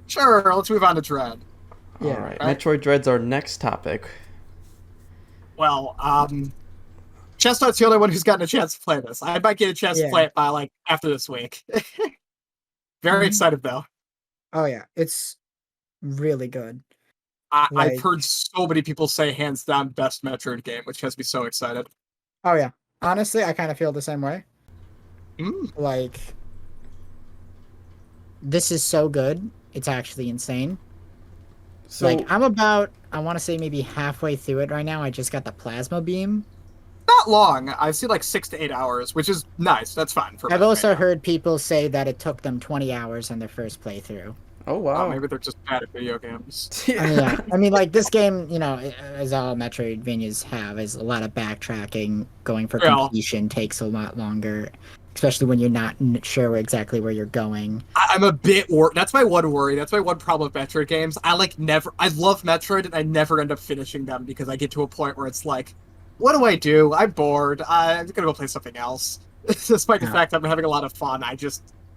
S3: Sure, let's move on to Dread.
S2: Yeah.
S1: All right,
S3: Right.
S1: Metroid Dread's our next topic.
S3: Well, Chestnut's the only one who's gotten a chance to play this. I might get a chance to
S2: Yeah.
S3: play it by like after this week. Very
S2: Mhm.
S3: excited though.
S2: Oh yeah. It's really good.
S3: I've
S2: Like-
S3: heard so many people say hands down best Metroid game, which has me so excited.
S2: Oh yeah. Honestly, I kind of feel the same way. Like, this is so good. It's actually insane.
S1: So,
S2: Like, I'm about, I want to say maybe halfway through it right now. I just got the plasma beam.
S3: Not long. I've seen like 6 to 8 hours, which is nice. That's fine for
S2: I've
S3: me
S2: also
S3: right now.
S2: heard people say that it took them 20 hours on their first playthrough.
S1: oh wow.
S3: Maybe they're just bad at video games.
S2: I mean, like, this game, as all Metroidvanias have, is a lot of backtracking. Going for
S3: Yeah.
S2: completion takes a lot longer, especially when you're not sure exactly where you're going.
S3: I'm a bit worried. That's my one worry. That's my one problem with Metroid games. I love Metroid and I never end up finishing them because I get to a point where it's like, what do I do? I'm bored. I'm gonna go play something else. Despite the
S2: Yeah.
S3: fact that I'm having a lot of fun,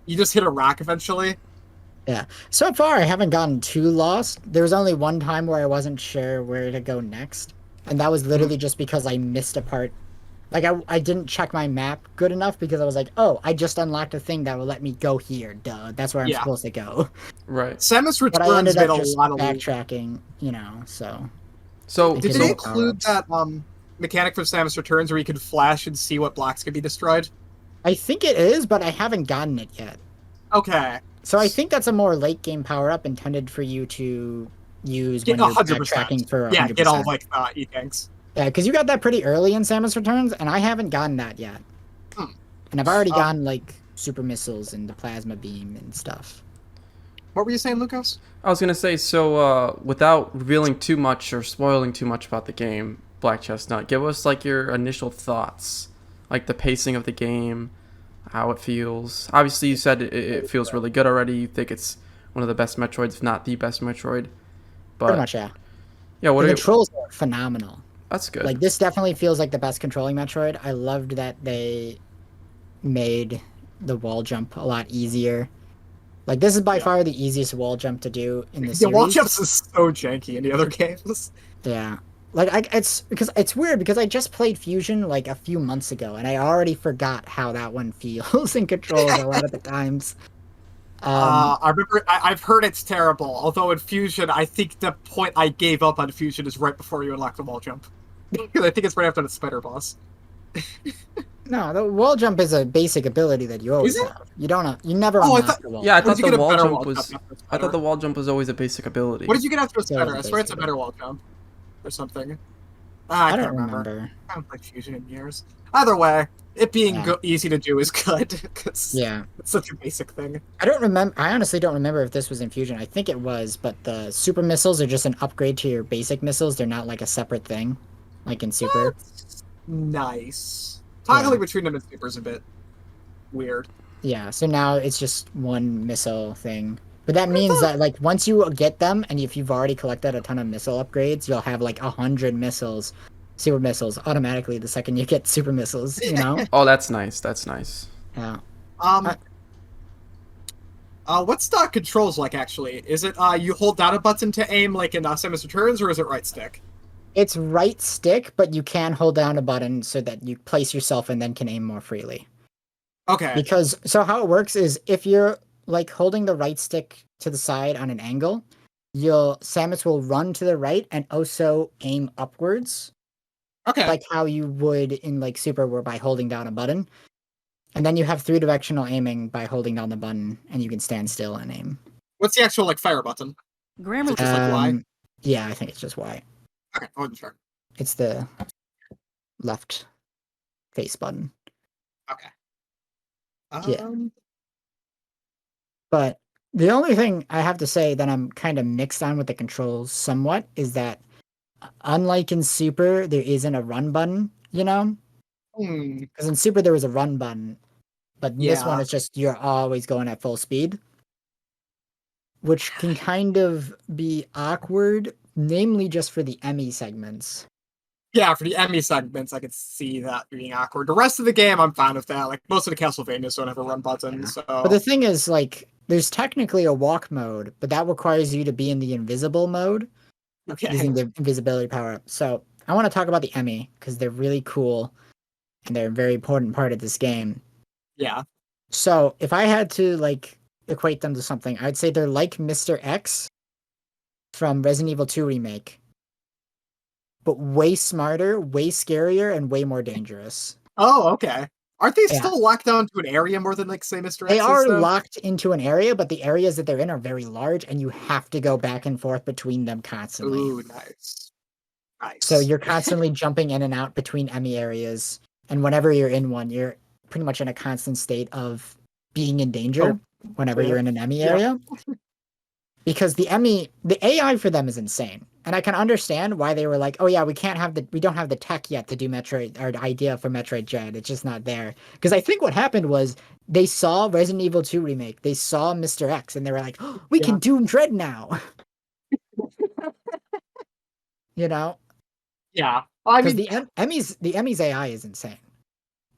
S3: you just hit a rock eventually.
S2: So far, I haven't gotten too lost. There was only one time where I wasn't sure where to go next, and that was literally just because I missed a part. Like, I didn't check my map good enough because I was like, oh, I just unlocked a thing that will let me go here. Duh, that's where I'm
S3: Yeah.
S2: supposed to go.
S1: right.
S3: Samus
S2: But I
S3: Returns
S2: ended
S3: made
S2: up
S3: a
S2: just
S3: lot of.
S2: backtracking, so.
S1: So,
S3: Did
S2: Because
S3: they
S2: of
S3: include
S2: power-ups.
S3: that mechanic from Samus Returns where you could flash and see what blocks could be destroyed?
S2: I think it is, but I haven't gotten it yet.
S3: Okay.
S2: So I think that's a more late game power-up intended for you to use
S3: Get
S2: when you're
S3: 100%.
S2: backtracking for 100%.
S3: Yeah, get all like e-things.
S2: Yeah, because you got that pretty early in Samus Returns, and I haven't gotten that yet.
S3: Hmm.
S2: And I've already gotten, like, super missiles and the plasma beam and stuff.
S3: What were you saying, Lucas?
S1: I was gonna say, without revealing too much or spoiling too much about the game, Black Chestnut, give us like your initial thoughts, like the pacing of the game, how it feels. Obviously, you said it feels really good already. You think it's one of the best Metroids, if not the best Metroid. But
S2: Pretty much, yeah.
S1: yeah, what
S2: The
S1: are you,
S2: controls are phenomenal.
S1: that's good.
S2: Like, this definitely feels like the best controlling Metroid. I loved that they made the wall jump a lot easier. Like, this is by far the easiest wall jump to do in the
S3: The
S2: series.
S3: wall jumps is so janky in the other games.
S2: Yeah. Like, it's weird because I just played Fusion like a few months ago, and I already forgot how that one feels and controls a lot of the times.
S3: I remember I've heard it's terrible. Although in Fusion, I think the point I gave up on Fusion is right before you unlock the wall jump. Because I think it's right after the spider boss.
S2: No, the wall jump is a basic ability that you always
S3: Is it?
S2: have. You don't. You never
S3: Oh, I
S2: unlock
S3: thought.
S2: the wall.
S1: Yeah, I
S3: Or did
S1: thought
S3: you
S1: the
S3: get a
S1: wall
S3: better
S1: jump
S3: wall
S1: was.
S3: jump after the
S1: I thought
S3: spider?
S1: the wall jump was always a basic ability.
S3: What did you get after the
S2: It's always
S3: spider?
S2: a
S3: I swear it's a
S2: basic
S3: better wall jump. Or something. I
S2: I
S3: can't
S2: don't
S3: remember.
S2: remember.
S3: I haven't played Fusion in years. Either way, it being
S2: Yeah.
S3: easy to do is good. Because
S2: Yeah.
S3: it's such a basic thing.
S2: I don't remember. I honestly don't remember if this was in Fusion. I think it was, but the super missiles are just an upgrade to your basic missiles. They're not like a separate thing, like in Super.
S3: That's nice. Toggling between them and Super is a bit weird.
S2: Yeah. So now it's just one missile thing. But that
S3: But I
S2: means
S3: thought,
S2: that like once you get them, and if you've already collected a ton of missile upgrades, you'll have like 100 missiles, super missiles automatically the second you get super missiles. You know?
S1: Oh, that's nice. That's nice.
S2: Yeah.
S3: um, what's the controls like actually? Is it you hold down a button to aim like in Samus Returns, or is it right stick?
S2: It's right stick, but you can hold down a button so that you place yourself and then can aim more freely.
S3: Okay.
S2: Because so how it works is if you're like holding the right stick to the side on an angle, Samus will run to the right and also aim upwards,
S3: Okay.
S2: like how you would in like Super, where by holding down a button. And then you have 3-directional aiming by holding down the button, and you can stand still and aim.
S3: What's the actual like fire button?
S4: Grammar.
S3: Is it just like Y?
S2: Yeah, I think it's just Y.
S3: Okay, I wasn't sure.
S2: It's the left face button.
S3: Okay.
S2: Yeah. But the only thing I have to say that I'm kind of mixed on with the controls somewhat is that unlike in Super, there isn't a run button, you know? Because in Super there was a run button, but in this one
S3: Yeah.
S2: it's just you're always going at full speed. Which can kind of be awkward, namely just for the Emmy segments.
S3: Yeah, for the Emmy segments, I could see that being awkward. The rest of the game, I'm fine with that. Like, most of the Castlevanias don't have a run button,
S2: Yeah.
S3: so...
S2: But the thing is, like, there's technically a walk mode, but that requires you to be in the invisible mode,
S3: Okay.
S2: using the invisibility power up. So, I want to talk about the Emmy, because they're really cool, and they're a very important part of this game.
S3: Yeah.
S2: So, if I had to, like, equate them to something, I'd say they're like Mr. X from Resident Evil 2 Remake, but way smarter, way scarier, and way more dangerous.
S3: Oh, okay. Aren't they
S2: Yeah.
S3: still locked down to an area more than, like, say, Mr.
S2: They
S3: X
S2: are
S3: is, though?
S2: locked into an area, but the areas that they're in are very large, and you have to go back and forth between them constantly.
S3: Ooh, nice. Nice.
S2: So you're constantly jumping in and out between Emmy areas, and whenever you're in one, you're pretty much in a constant state of being in danger whenever
S3: yeah.
S2: you're in an Emmy
S3: Yeah.
S2: area. Because the AI for them is insane. And I can understand why they were like, oh yeah, we don't have the tech yet to do Metroid, or the idea for Metroid Dread. It's just not there. Because I think what happened was they saw Resident Evil 2 Remake, they saw Mr. X, and they were like, oh, we can do Dread now. You know?
S3: Yeah. I
S2: Because
S3: mean,
S2: the Emmy's AI is insane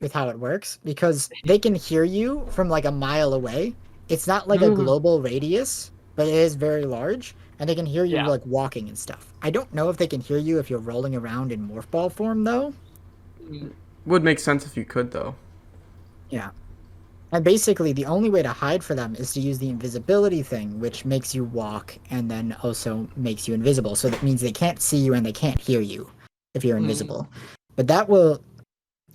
S2: with how it works, because they can hear you from like a mile away. It's not like a global radius, but it is very large, and they can hear you like walking and stuff. I don't know if they can hear you if you're rolling around in morph ball form though.
S1: Would make sense if you could, though.
S2: Yeah. And basically the only way to hide for them is to use the invisibility thing, which makes you walk and then also makes you invisible. So that means they can't see you and they can't hear you if you're invisible. But that will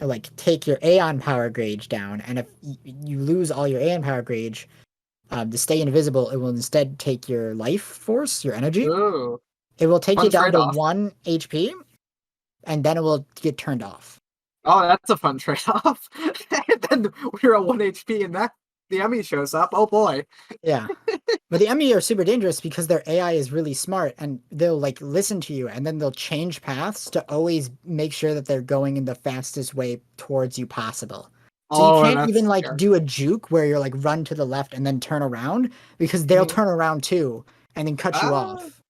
S2: like take your Aeon power gauge down, and if you lose all your Aeon power gauge, to stay invisible, it will instead take your life force, your energy.
S3: ooh.
S2: It will take
S3: Fun
S2: you down to
S3: trade-off.
S2: 1 HP, and then it will get turned off.
S3: Oh, that's a fun trade-off. And then we're at 1 HP and the Emmy shows up. Oh boy.
S2: Yeah. But the Emmy are super dangerous because their AI is really smart, and they'll like listen to you, and then they'll change paths to always make sure that they're going in the fastest way towards you possible. So you can't even like do a juke where you're like run to the left and then turn around, because they'll turn around too and then cut you off.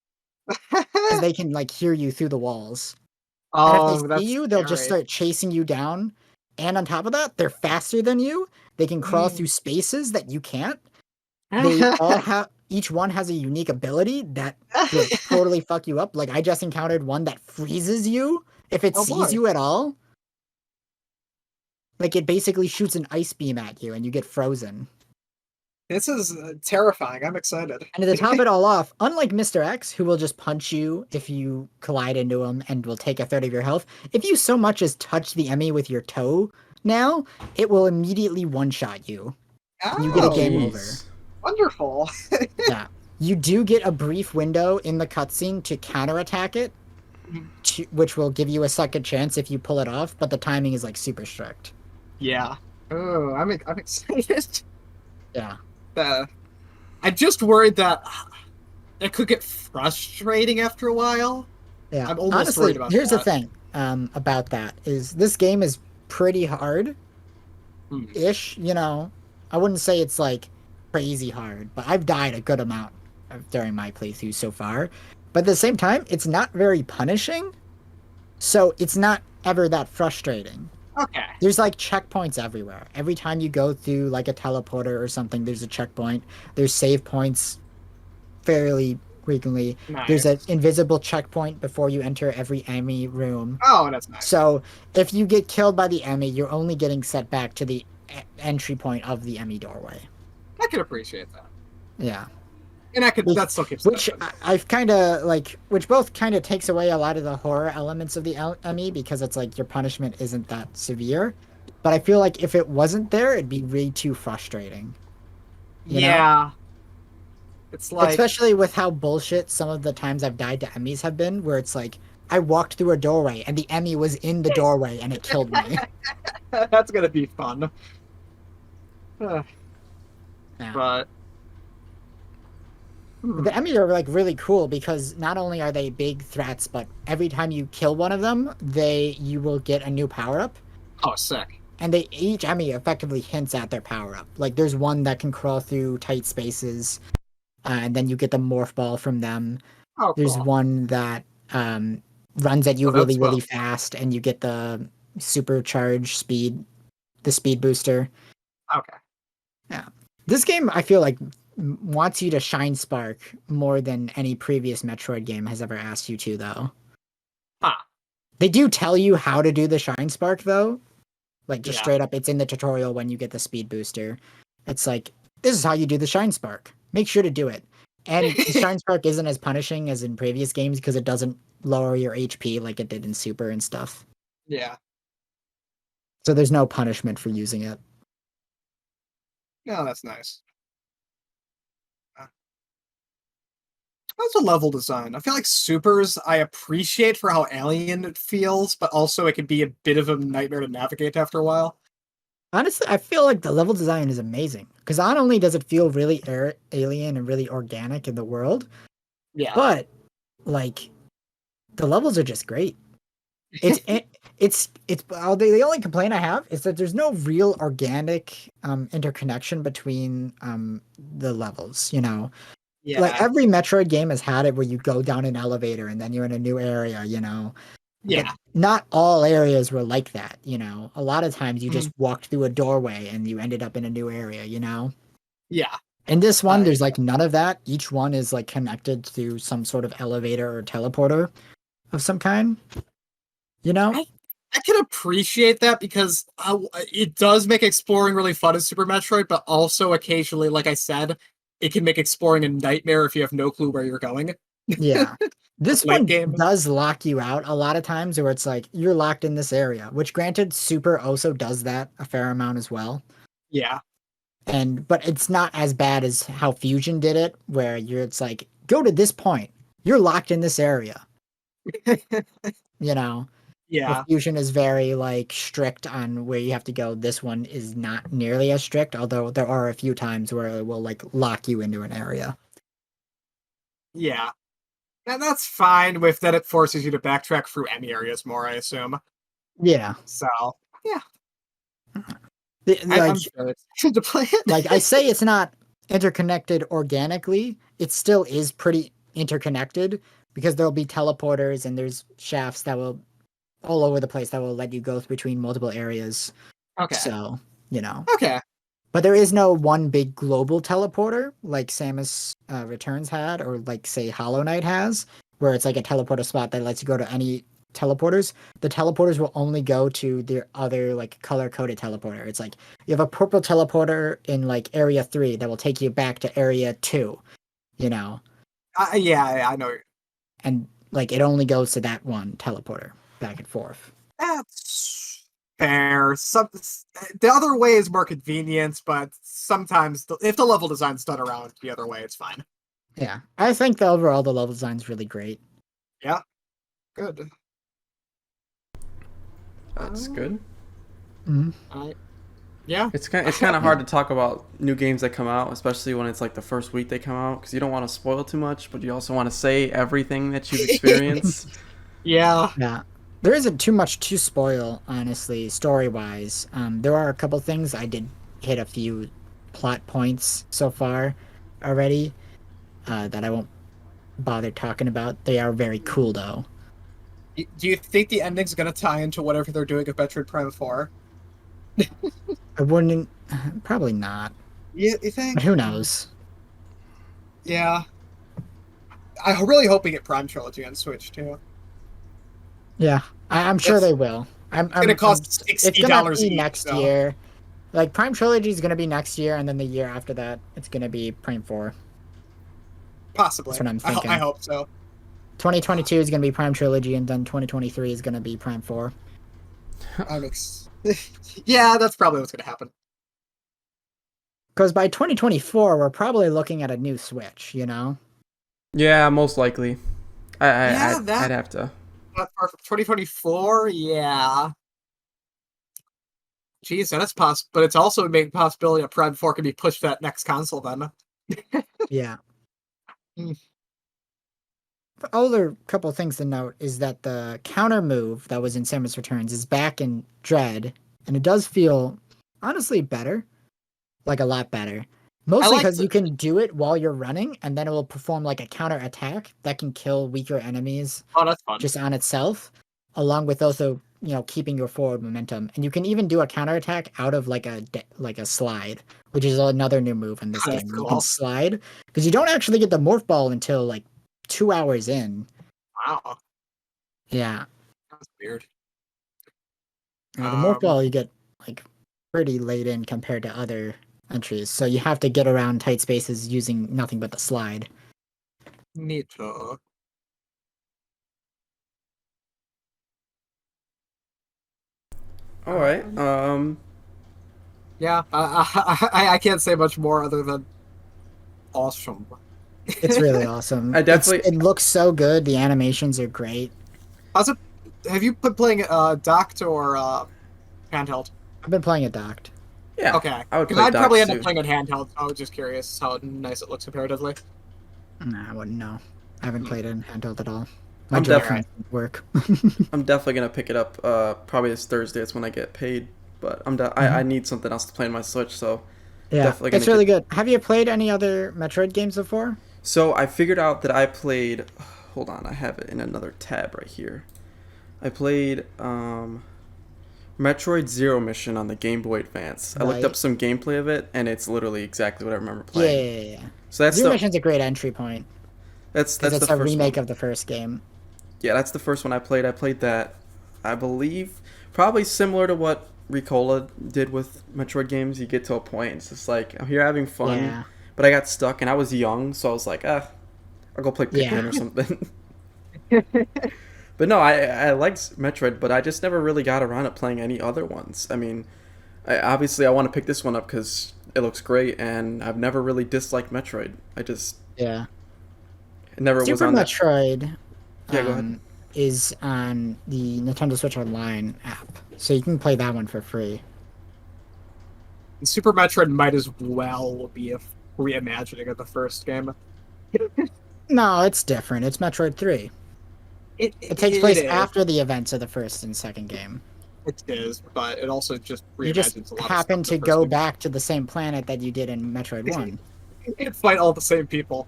S2: Because they can like hear you through the walls. And if they see you, they'll just start chasing you down. And on top of that, they're faster than you. They can crawl through spaces that you can't. They all have, each one has a unique ability that will totally fuck you up. Like I just encountered one that freezes you if it sees you at all. Like it basically shoots an ice beam at you and you get frozen.
S3: This is terrifying. I'm excited.
S2: And to top it all off, unlike Mr. X, who will just punch you if you collide into him and will take a third of your health, if you so much as touch the Emmy with your toe now, it will immediately one-shot you. You get a
S3: Oh,
S2: game over.
S1: Jeez.
S3: wonderful.
S2: Yeah. You do get a brief window in the cutscene to counterattack it, which will give you a second chance if you pull it off, but the timing is like super strict.
S3: Yeah. Oh, I'm excited.
S2: Yeah.
S3: I'm just worried that it could get frustrating after a while.
S2: Yeah.
S3: I'm almost
S2: Honestly,
S3: worried about
S2: here's the
S3: that.
S2: thing about that is this game is pretty hard ish, you know. I wouldn't say it's like crazy hard, but I've died a good amount during my playthrough so far. But at the same time, it's not very punishing, so it's not ever that frustrating.
S3: Okay.
S2: There's like checkpoints everywhere. Every time you go through like a teleporter or something, there's a checkpoint. There's save points fairly frequently.
S3: Nice.
S2: There's an invisible checkpoint before you enter every Emmy room.
S3: Oh, that's nice.
S2: So if you get killed by the Emmy, you're only getting set back to the entry point of the Emmy doorway.
S3: I can appreciate that.
S2: Yeah.
S3: And that still keeps
S2: Which
S3: it open.
S2: I've kind of like, which both kind of takes away a lot of the horror elements of the Emmy because it's like your punishment isn't that severe. But I feel like if it wasn't there, it'd be really too frustrating. You know?
S3: Yeah. It's like
S2: Especially with how bullshit some of the times I've died to Emmys have been, where it's like I walked through a doorway and the Emmy was in the doorway and it killed me.
S3: that's gonna be fun.
S2: Yeah.
S3: But
S2: The Emmy are like really cool because not only are they big threats, but every time you kill one of them, you will get a new power up.
S3: oh, sick.
S2: And each Emmy effectively hints at their power up. Like there's one that can crawl through tight spaces, and then you get the morph ball from them.
S3: Oh,
S2: There's
S3: cool.
S2: one that runs at you
S3: Oh, that's
S2: really, really
S3: cool.
S2: fast, and you get the supercharged speed, the speed booster.
S3: Okay.
S2: This game, I feel like, wants you to shine spark more than any previous Metroid game has ever asked you to, though.
S3: Huh.
S2: They do tell you how to do the shine spark, though. Like, just
S3: Yeah.
S2: straight up, it's in the tutorial when you get the speed booster. It's like, this is how you do the shine spark. Make sure to do it. And the shine spark isn't as punishing as in previous games because it doesn't lower your HP like it did in Super and stuff.
S3: Yeah.
S2: So there's no punishment for using it.
S3: No, that's nice. How's the level design? I feel like Supers I appreciate for how alien it feels, but also it can be a bit of a nightmare to navigate after a while.
S2: Honestly, I feel like the level design is amazing because not only does it feel really alien and really organic in the world,
S3: Yeah.
S2: but like the levels are just great. It's the only complaint I have is that there's no real organic interconnection between the levels, you know.
S3: Yeah.
S2: Like every Metroid game has had it where you go down an elevator and then you're in a new area, you know.
S3: yeah.
S2: But not all areas were like that, you know. A lot of times you just walked through a doorway and you ended up in a new area, you know.
S3: Yeah.
S2: In this one, there's like none of that. Each one is like connected to some sort of elevator or teleporter of some kind. You know?
S3: I can appreciate that because it does make exploring really fun in Super Metroid, but also occasionally, like I said, it can make exploring a nightmare if you have no clue where you're going.
S2: Yeah. This
S3: Late
S2: one
S3: game.
S2: does lock you out a lot of times where it's like you're locked in this area, which granted Super also does that a fair amount as well.
S3: Yeah.
S2: But it's not as bad as how Fusion did it, where it's like, go to this point. You're locked in this area. You know?
S3: Yeah.
S2: Where Fusion is very like strict on where you have to go. This one is not nearly as strict, although there are a few times where it will like lock you into an area.
S3: Yeah. And that's fine with that it forces you to backtrack through Emmy areas more, I assume.
S2: Yeah.
S3: So, yeah.
S2: Like,
S3: I'm excited to play it.
S2: like I say it's not interconnected organically, it still is pretty interconnected because there'll be teleporters and there's shafts that will all over the place that will let you go between multiple areas.
S3: Okay.
S2: So, you know.
S3: Okay.
S2: But there is no one big global teleporter like Samus Returns had or like say Hollow Knight has, where it's like a teleporter spot that lets you go to any teleporters, the teleporters will only go to the other like color-coded teleporter. It's like you have a purple teleporter in like area 3 that will take you back to area 2, you know,
S3: Yeah, I know.
S2: and like it only goes to that one teleporter back and forth.
S3: That's fair. The other way is more convenient, but sometimes if the level design's done around the other way, it's fine.
S2: Yeah, I think the overall the level design's really great.
S3: Yeah, good.
S1: That's good.
S3: Yeah,
S1: It's kind of hard to talk about new games that come out, especially when it's like the first week they come out, because you don't want to spoil too much, but you also want to say everything that you've experienced.
S3: yeah.
S2: Yeah. There isn't too much to spoil, honestly, story-wise. There are a couple things. I did hit a few plot points so far already that I won't bother talking about. They are very cool, though.
S3: Do you think the ending's gonna tie into whatever they're doing with Metroid Prime 4?
S2: I wouldn't... Probably not.
S3: You think?
S2: But who knows?
S3: Yeah. I'm really hoping it Prime Trilogy on Switch, too.
S2: Yeah, I'm sure
S3: It's
S2: they will.
S3: It's gonna cost
S2: It's
S3: $60
S2: gonna be
S3: each,
S2: next
S3: so.
S2: year. Like, Prime Trilogy is gonna be next year, and then the year after that, it's gonna be Prime 4.
S3: Possibly.
S2: That's what I'm thinking.
S3: I hope so.
S2: 2022 is gonna be Prime Trilogy, and then 2023 is gonna be Prime 4.
S3: Yeah, that's probably what's gonna happen.
S2: Because by 2024, we're probably looking at a new Switch, you know?
S1: Yeah, most likely.
S3: Yeah,
S1: I'd have to.
S3: But for 2024, yeah. Jeez, that's possible. But it's also a big possibility that Prime 4 could be pushed to that next console then.
S2: Yeah.
S3: Mm.
S2: The other couple things to note is that the counter move that was in Samus Returns is back in Dread, and it does feel honestly better. Like a lot better. Mostly
S3: liked
S2: because you
S3: it.
S2: can do it while you're running, and then it will perform like a counter attack that can kill weaker enemies
S3: Oh, that's fun.
S2: just on itself, along with also, you know, keeping your forward momentum. And you can even do a counter attack out of like a slide, which is another new move in this
S3: That's
S2: game. You
S3: cool.
S2: can slide because you don't actually get the morph ball until like 2 hours in.
S3: Wow,
S2: Yeah,
S3: that's weird.
S2: the morph ball you get like pretty late in compared to other entries, so you have to get around tight spaces using nothing but the slide.
S3: Neat.
S1: All right.
S3: Yeah, I can't say much more other than awesome.
S2: It's really awesome.
S1: I definitely-
S2: it looks so good. The animations are great.
S3: How's it? Have you been playing docked or handheld?
S2: I've been playing it docked.
S1: Yeah.
S3: Okay,
S1: I would
S3: because
S1: play
S3: I'd probably
S1: docked
S3: end up
S1: too.
S3: playing it handheld. I was just curious how nice it looks comparatively.
S2: Nah, I wouldn't know. I haven't played it in handheld at all. My
S1: I'm
S2: Joy-Con doesn't work.
S1: I'm definitely gonna pick it up. Probably this Thursday. It's when I get paid. But I need something else to play on my Switch. So
S2: Yeah,
S1: definitely gonna
S2: it's really good. Have you played any other Metroid games before?
S1: So I figured out that I played. Hold on, I have it in another tab right here. I played Metroid Zero Mission on the Game Boy Advance. I looked
S2: Right.
S1: up some gameplay of it, and it's literally exactly what I remember
S2: Yeah,
S1: playing.
S2: yeah.
S1: So that's
S2: Zero
S1: the
S2: Mission's a great entry point
S1: that's
S2: because
S1: the
S2: it's a
S1: first
S2: remake
S1: one.
S2: of the first game.
S1: Yeah, that's the first one I played. I played that, I believe, probably similar to what Ricola did with Metroid games. You get to a point, it's just like, I'm here having fun,
S2: Yeah.
S1: but I got stuck, and I was young, so I was like, I'll go play Pikmin
S2: Yeah.
S1: or something. But no, I liked Metroid, but I just never really got around to playing any other ones. I mean, obviously I want to pick this one up because it looks great, and I've never really disliked Metroid.
S2: Yeah.
S1: It never was
S2: Super
S1: on that.
S2: Metroid
S1: Yeah, go ahead.
S2: is on the Nintendo Switch Online app, so you can play that one for free.
S3: Super Metroid might as well be a reimagining of the first game.
S2: No, it's different. It's Metroid 3. It takes place after the events of the first and second game.
S3: It is, but it also just
S2: You just
S3: reimagines a lot
S2: happen
S3: of
S2: to
S3: stuff.
S2: go back to the same planet that you did in Metroid 1.
S3: And fight all the same people.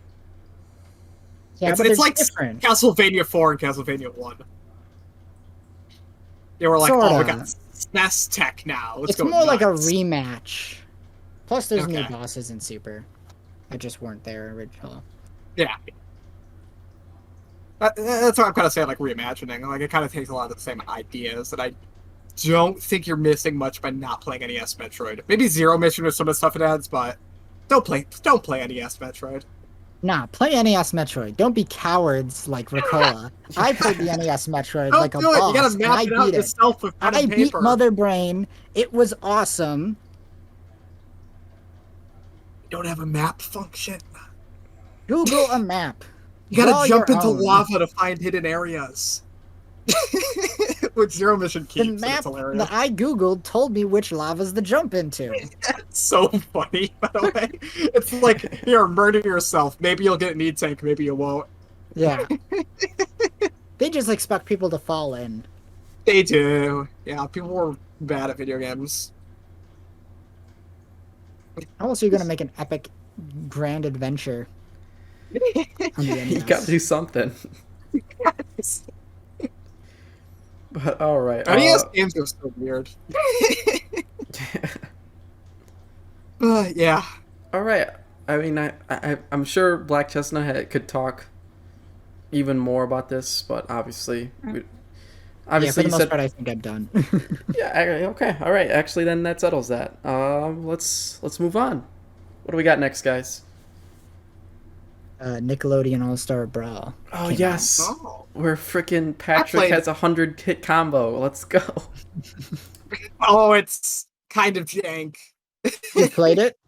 S2: Yeah,
S3: it's
S2: but
S3: it's
S2: they're
S3: like
S2: different.
S3: Castlevania 4 and Castlevania 1. They were like, oh, we
S2: Sorta.
S3: got SNES tech now. Let's
S2: It's
S3: go
S2: more like a
S3: nuts.
S2: rematch. Plus, there's new
S3: Okay.
S2: bosses in Super that just weren't there originally.
S3: Yeah. That's what I'm kind of saying, like reimagining. Like it kind of takes a lot of the same ideas, and I don't think you're missing much by not playing NES Metroid. Maybe Zero Mission with some of the stuff it adds, but don't play NES Metroid.
S2: Nah, play NES Metroid. Don't be cowards like Ricola. I played the NES Metroid
S3: Don't
S2: like a
S3: do it.
S2: boss,
S3: You gotta
S2: and
S3: map
S2: I
S3: it out
S2: beat it.
S3: yourself with pen
S2: I
S3: and
S2: beat
S3: paper.
S2: Mother Brain. It was awesome.
S3: You don't have a map function.
S2: Google a map.
S3: You gotta
S2: Draw
S3: jump
S2: your
S3: into
S2: own.
S3: lava to find hidden areas. With Zero Mission
S2: The
S3: keeps, and
S2: map
S3: it's hilarious.
S2: that I googled told me which lava's to jump into.
S3: It's so funny, by the way. It's like, here, murder yourself. Maybe you'll get an E-Tank, maybe you won't.
S2: Yeah. They just expect people to fall in.
S3: They do. Yeah, people were bad at video games.
S2: How else are you gonna make an epic, grand adventure? On the
S1: You gotta
S2: NES?
S1: do something. But all right.
S3: NES games are so weird. Yeah.
S1: All right. I mean, I'm sure Black Chestnut could talk even more about this, but obviously,
S2: Yeah, for
S1: obviously
S2: the
S1: you
S2: most
S1: said,
S2: part, I think I'm done.
S1: yeah. Okay. All right. Actually, then that settles that. Let's move on. What do we got next, guys?
S2: Nickelodeon All-Star Brawl.
S1: Oh
S2: came
S1: yes,
S3: Oh.
S1: where frickin' Patrick
S3: played-
S1: has 100 hit combo. Let's go.
S3: Oh, it's kind of jank.
S2: You played it?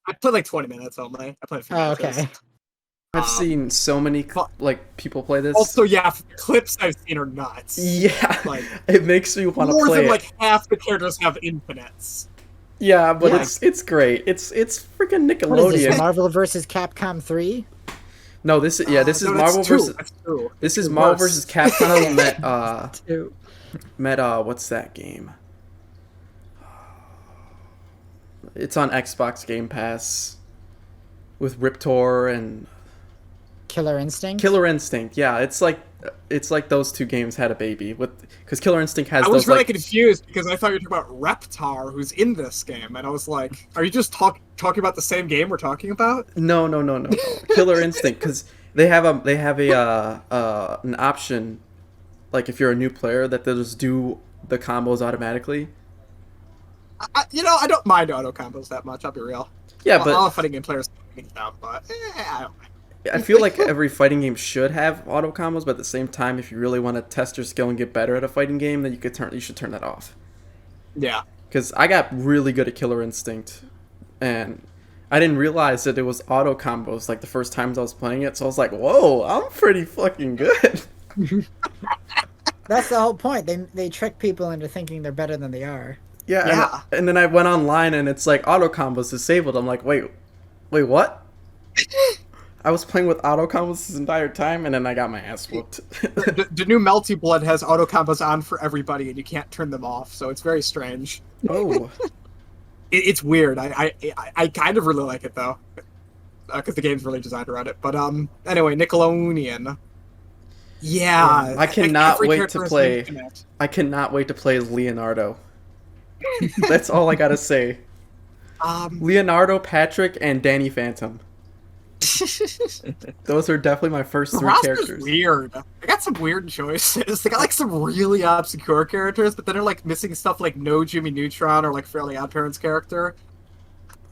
S3: I played like 20 minutes only. I played a few
S2: Oh,
S3: matches.
S2: okay.
S1: I've seen so many like people play this.
S3: Also, yeah, clips I've seen are nuts.
S1: Yeah,
S3: Like,
S1: it makes me want to
S3: more
S1: play
S3: than
S1: it.
S3: like half the characters have infinites.
S1: Yeah, but
S2: Yeah.
S1: it's great. It's freaking
S2: What is this,
S1: Nickelodeon.
S2: Marvel vs. Capcom 3?
S1: No, this is
S3: No,
S1: this is
S3: that's
S1: Marvel
S3: true.
S1: versus
S3: That's true.
S1: this is
S3: It's
S1: Marvel
S3: worse.
S1: versus Capcom
S2: Two.
S1: met what's that game? It's on Xbox Game Pass with Riptor and
S2: Killer Instinct?
S1: Killer Instinct. Yeah, it's like those two games had a baby with because Killer Instinct has
S3: I was
S1: those
S3: really
S1: like
S3: confused because I thought you were talking about Reptar, who's in this game, and I was like, "Are you just talking about the same game we're talking about?"
S1: no Killer Instinct because they have a an option like if you're a new player that they'll just do the combos automatically.
S3: I don't mind auto combos that much. I'll be real.
S1: Yeah,
S3: All
S1: but
S3: fighting game players think them, but I don't mind.
S1: I feel like every fighting game should have auto combos, but at the same time, if you really want to test your skill and get better at a fighting game, then you should turn that off.
S3: Yeah.
S1: Because I got really good at Killer Instinct, and I didn't realize that it was auto combos like the first times I was playing it. So I was like, "Whoa, I'm pretty fucking good."
S2: That's the whole point. They trick people into thinking they're better than they are.
S1: Yeah,
S3: Yeah.
S1: And then I went online and it's like auto combos disabled. I'm like, wait, what? I was playing with auto combos this entire time, and then I got my ass whooped.
S3: The new Melty Blood has auto combos on for everybody, and you can't turn them off. So it's very strange.
S1: Oh,
S3: It's weird. I kind of really like it though, because the game's really designed around it. But anyway, Nickelodeon. Yeah,
S1: I cannot
S3: every
S1: wait
S3: character
S1: to
S3: has
S1: play.
S3: infinite.
S1: I cannot wait to play as Leonardo. That's all I gotta say. Leonardo, Patrick, and Danny Phantom. Those are definitely my first
S3: The
S1: three
S3: roster's
S1: characters.
S3: weird. They got some weird choices. They got like some really obscure characters, but then they're like missing stuff like no Jimmy Neutron or like Fairly Odd Parents character.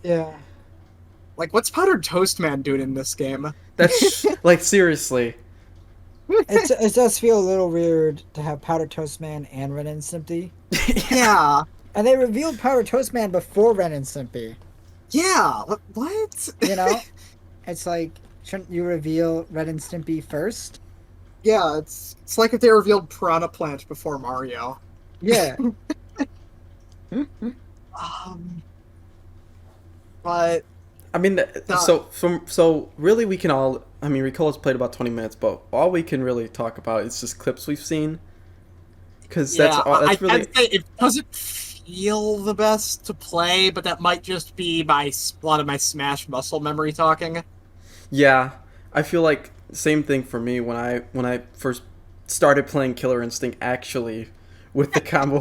S2: Yeah.
S3: Like, what's Powdered Toast Man doing in this game?
S1: That's like seriously.
S2: It does feel a little weird to have Powder Toast Man and Ren and Stimpy.
S3: Yeah,
S2: And they revealed Powder Toast Man before Ren and Stimpy.
S3: yeah. What?
S2: You know? It's like, shouldn't you reveal Ren and Stimpy first?
S3: Yeah, it's like if they revealed Piranha Plant before Mario.
S2: Yeah.
S3: But
S1: I mean, so really, we can all. I mean, Ricola's played about 20 minutes, but all we can really talk about is just clips we've seen. Because that's
S3: I'd
S1: really.
S3: say it doesn't feel the best to play, but that might just be a lot of my Smash muscle memory talking.
S1: Yeah, I feel like same thing for me when I first started playing Killer Instinct actually with the combo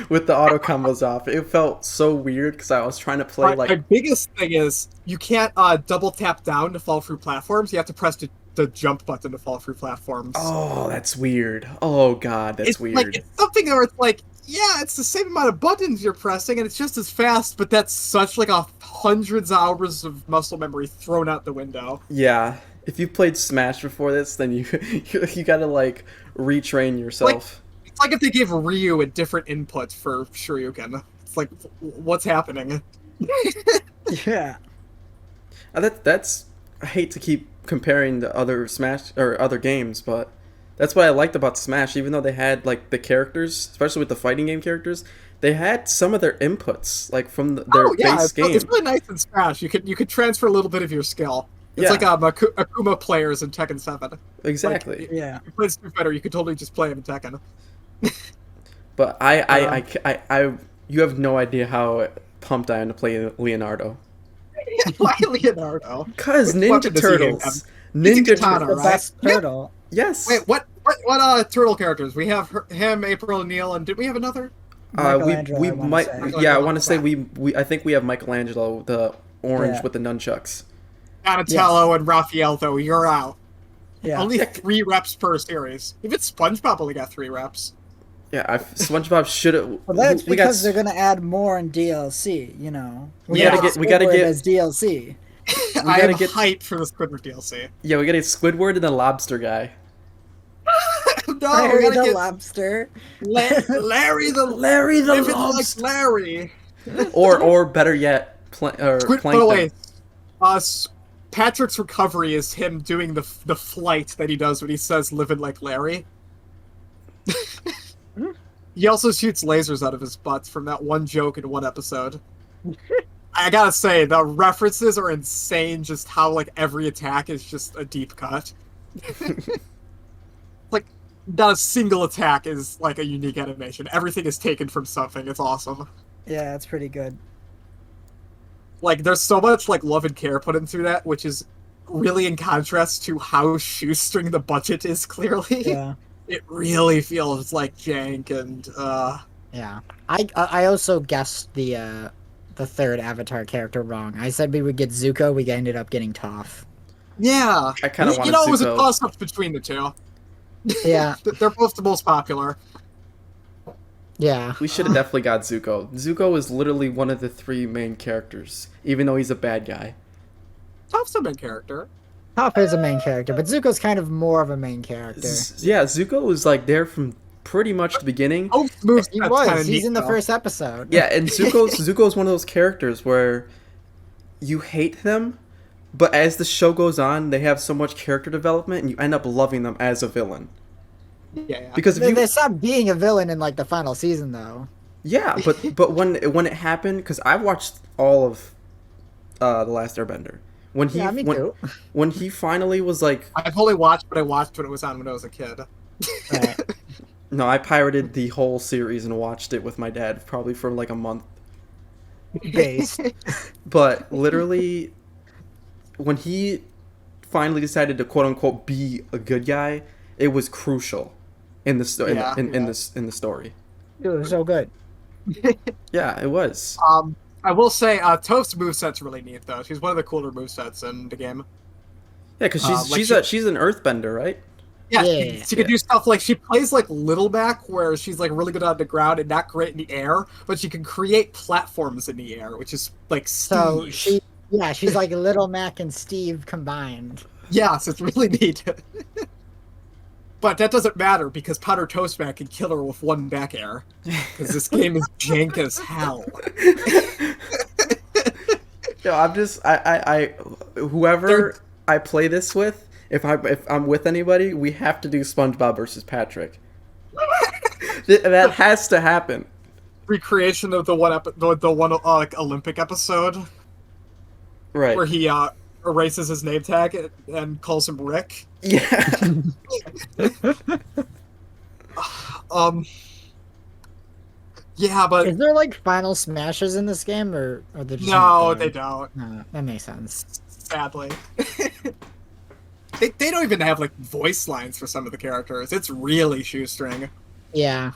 S1: with the auto combos off. It felt so weird because I was trying to play
S3: My
S1: like
S3: biggest thing is you can't double tap down to fall through platforms. You have to press the jump button to fall through platforms.
S1: Oh, that's weird. Oh god, that's
S3: It's
S1: weird.
S3: like it's something where it's like, yeah, it's the same amount of buttons you're pressing, and it's just as fast, but that's such like a hundreds of hours of muscle memory thrown out the window.
S1: Yeah, if you've played Smash before this, then you gotta like retrain yourself.
S3: It's like if they gave Ryu a different input for Shoryuken. It's like, what's happening?
S2: Yeah.
S1: That's I hate to keep comparing the other Smash or other games, but that's what I liked about Smash. Even though they had like the characters, especially with the fighting game characters, they had some of their inputs like from their base game.
S3: It's really nice in Smash. You could transfer a little bit of your skill. It's
S1: Yeah.
S3: like Akuma players in Tekken 7.
S1: Exactly.
S3: Like,
S2: Yeah.
S3: if you play Street Fighter, you could totally just play him in Tekken.
S1: But you have no idea how pumped I am to play Leonardo.
S3: Why Leonardo?
S1: Cause
S3: What
S1: Ninja
S3: weapon does he have?
S1: Turtles.
S3: He's a
S1: Ninja
S3: katana,
S2: The
S1: Turtles.
S3: right?
S2: best turtle.
S1: Yes.
S3: Wait, what turtle characters? We have him, April O'Neil, and did we have another?
S1: We
S2: Michelangelo,
S1: we
S2: I wanna
S1: might
S2: say.
S1: yeah I want to say we I think we have Michelangelo, the orange
S2: Yeah.
S1: with the nunchucks.
S3: Donatello and Raphael, though, you're out.
S2: Yeah.
S3: Only 3 reps per series. Even SpongeBob only got 3 reps.
S1: Yeah, SpongeBob should have.
S2: Well, that's
S1: we got
S2: because they're gonna add more in DLC. You know,
S1: We gotta get-
S2: as DLC.
S3: I
S1: gotta
S3: am
S1: get-
S3: hyped for the Squidward DLC.
S1: yeah we gotta get Squidward and the lobster guy.
S3: No, we
S2: Larry
S3: gotta
S2: the
S3: get
S2: lobster.
S3: Larry the
S1: Larry the
S3: if it's
S1: lobster.
S3: like Larry.
S1: Or better yet,
S3: Squid, by
S1: Plankton.
S3: the way, Patrick's recovery is him doing the flight that he does when he says "living like Larry." He also shoots lasers out of his butt from that one joke in one episode. I gotta say, the references are insane. Just how like every attack is just a deep cut. Like not a single attack is like a unique animation. Everything is taken from something. It's awesome.
S2: Yeah, it's pretty good.
S3: Like there's so much like love and care put into that, which is really in contrast to how shoestring the budget is. Clearly,
S2: Yeah.
S3: it really feels like jank and
S2: Yeah. I also guessed the third Avatar character wrong. I said we would get Zuko. We ended up getting Toph.
S3: yeah.
S1: I kind of
S3: You
S1: wanted
S3: know, it was a
S1: Zuko.
S3: toss-up between the two.
S2: Yeah.
S3: They're both the most popular.
S2: Yeah.
S1: We should have definitely got Zuko. Zuko is literally one of the 3 main characters, even though he's a bad guy.
S3: Toph's a main character.
S2: Toph is a main character, but Zuko's kind of more of a main character.
S1: Yeah, Zuko was like there from pretty much the beginning.
S3: Toph's moves
S2: He
S3: that's
S2: was.
S3: kinda
S2: He's
S3: neat,
S2: in the
S3: though.
S2: first episode.
S1: Yeah, and Zuko's one of those characters where you hate them, but as the show goes on, they have so much character development, and you end up loving them as a villain.
S3: Yeah.
S1: Because if
S2: They
S1: you,
S2: stopped being a villain in like the final season, though.
S1: yeah, but when it happened, because I watched all of the Last Airbender. When he
S2: Yeah, me too.
S1: when he finally was like,
S3: I've only watched, but I watched when it was on when I was a kid.
S2: Right.
S1: no, I pirated the whole series and watched it with my dad probably for like a month.
S2: Based.
S1: But literally, when he finally decided to quote unquote be a good guy, it was crucial in the in the story.
S2: It was so good.
S1: Yeah, it was.
S3: I will say, Toph's moveset's really neat, though. She's one of the cooler movesets in the game.
S1: Yeah, because
S3: like
S1: she's an Earthbender, right?
S3: Yeah,
S2: Yeah.
S3: she can do stuff like she plays like Littleback, where she's like really good on the ground and not great in the air, but she can create platforms in the air, which is like
S2: So
S3: Steve.
S2: she's like Little Mac and Steve combined.
S3: Yes, it's really neat. But that doesn't matter because Powder Toastman can kill her with one back air. Because this game is jank as hell.
S1: Yo, I'm just I whoever I play this with, if I'm with anybody, we have to do SpongeBob versus Patrick. That has to happen.
S3: Recreation of the one like Olympic episode
S1: Right.
S3: where he erases his name tag and calls him Rick.
S1: Yeah.
S3: Yeah, but
S2: Is there like final smashes in this game, or are they just
S3: no,
S2: not
S3: they
S2: there?
S3: don't.
S2: No, that makes sense.
S3: Sadly. They don't even have like voice lines for some of the characters. It's really shoestring.
S2: Yeah,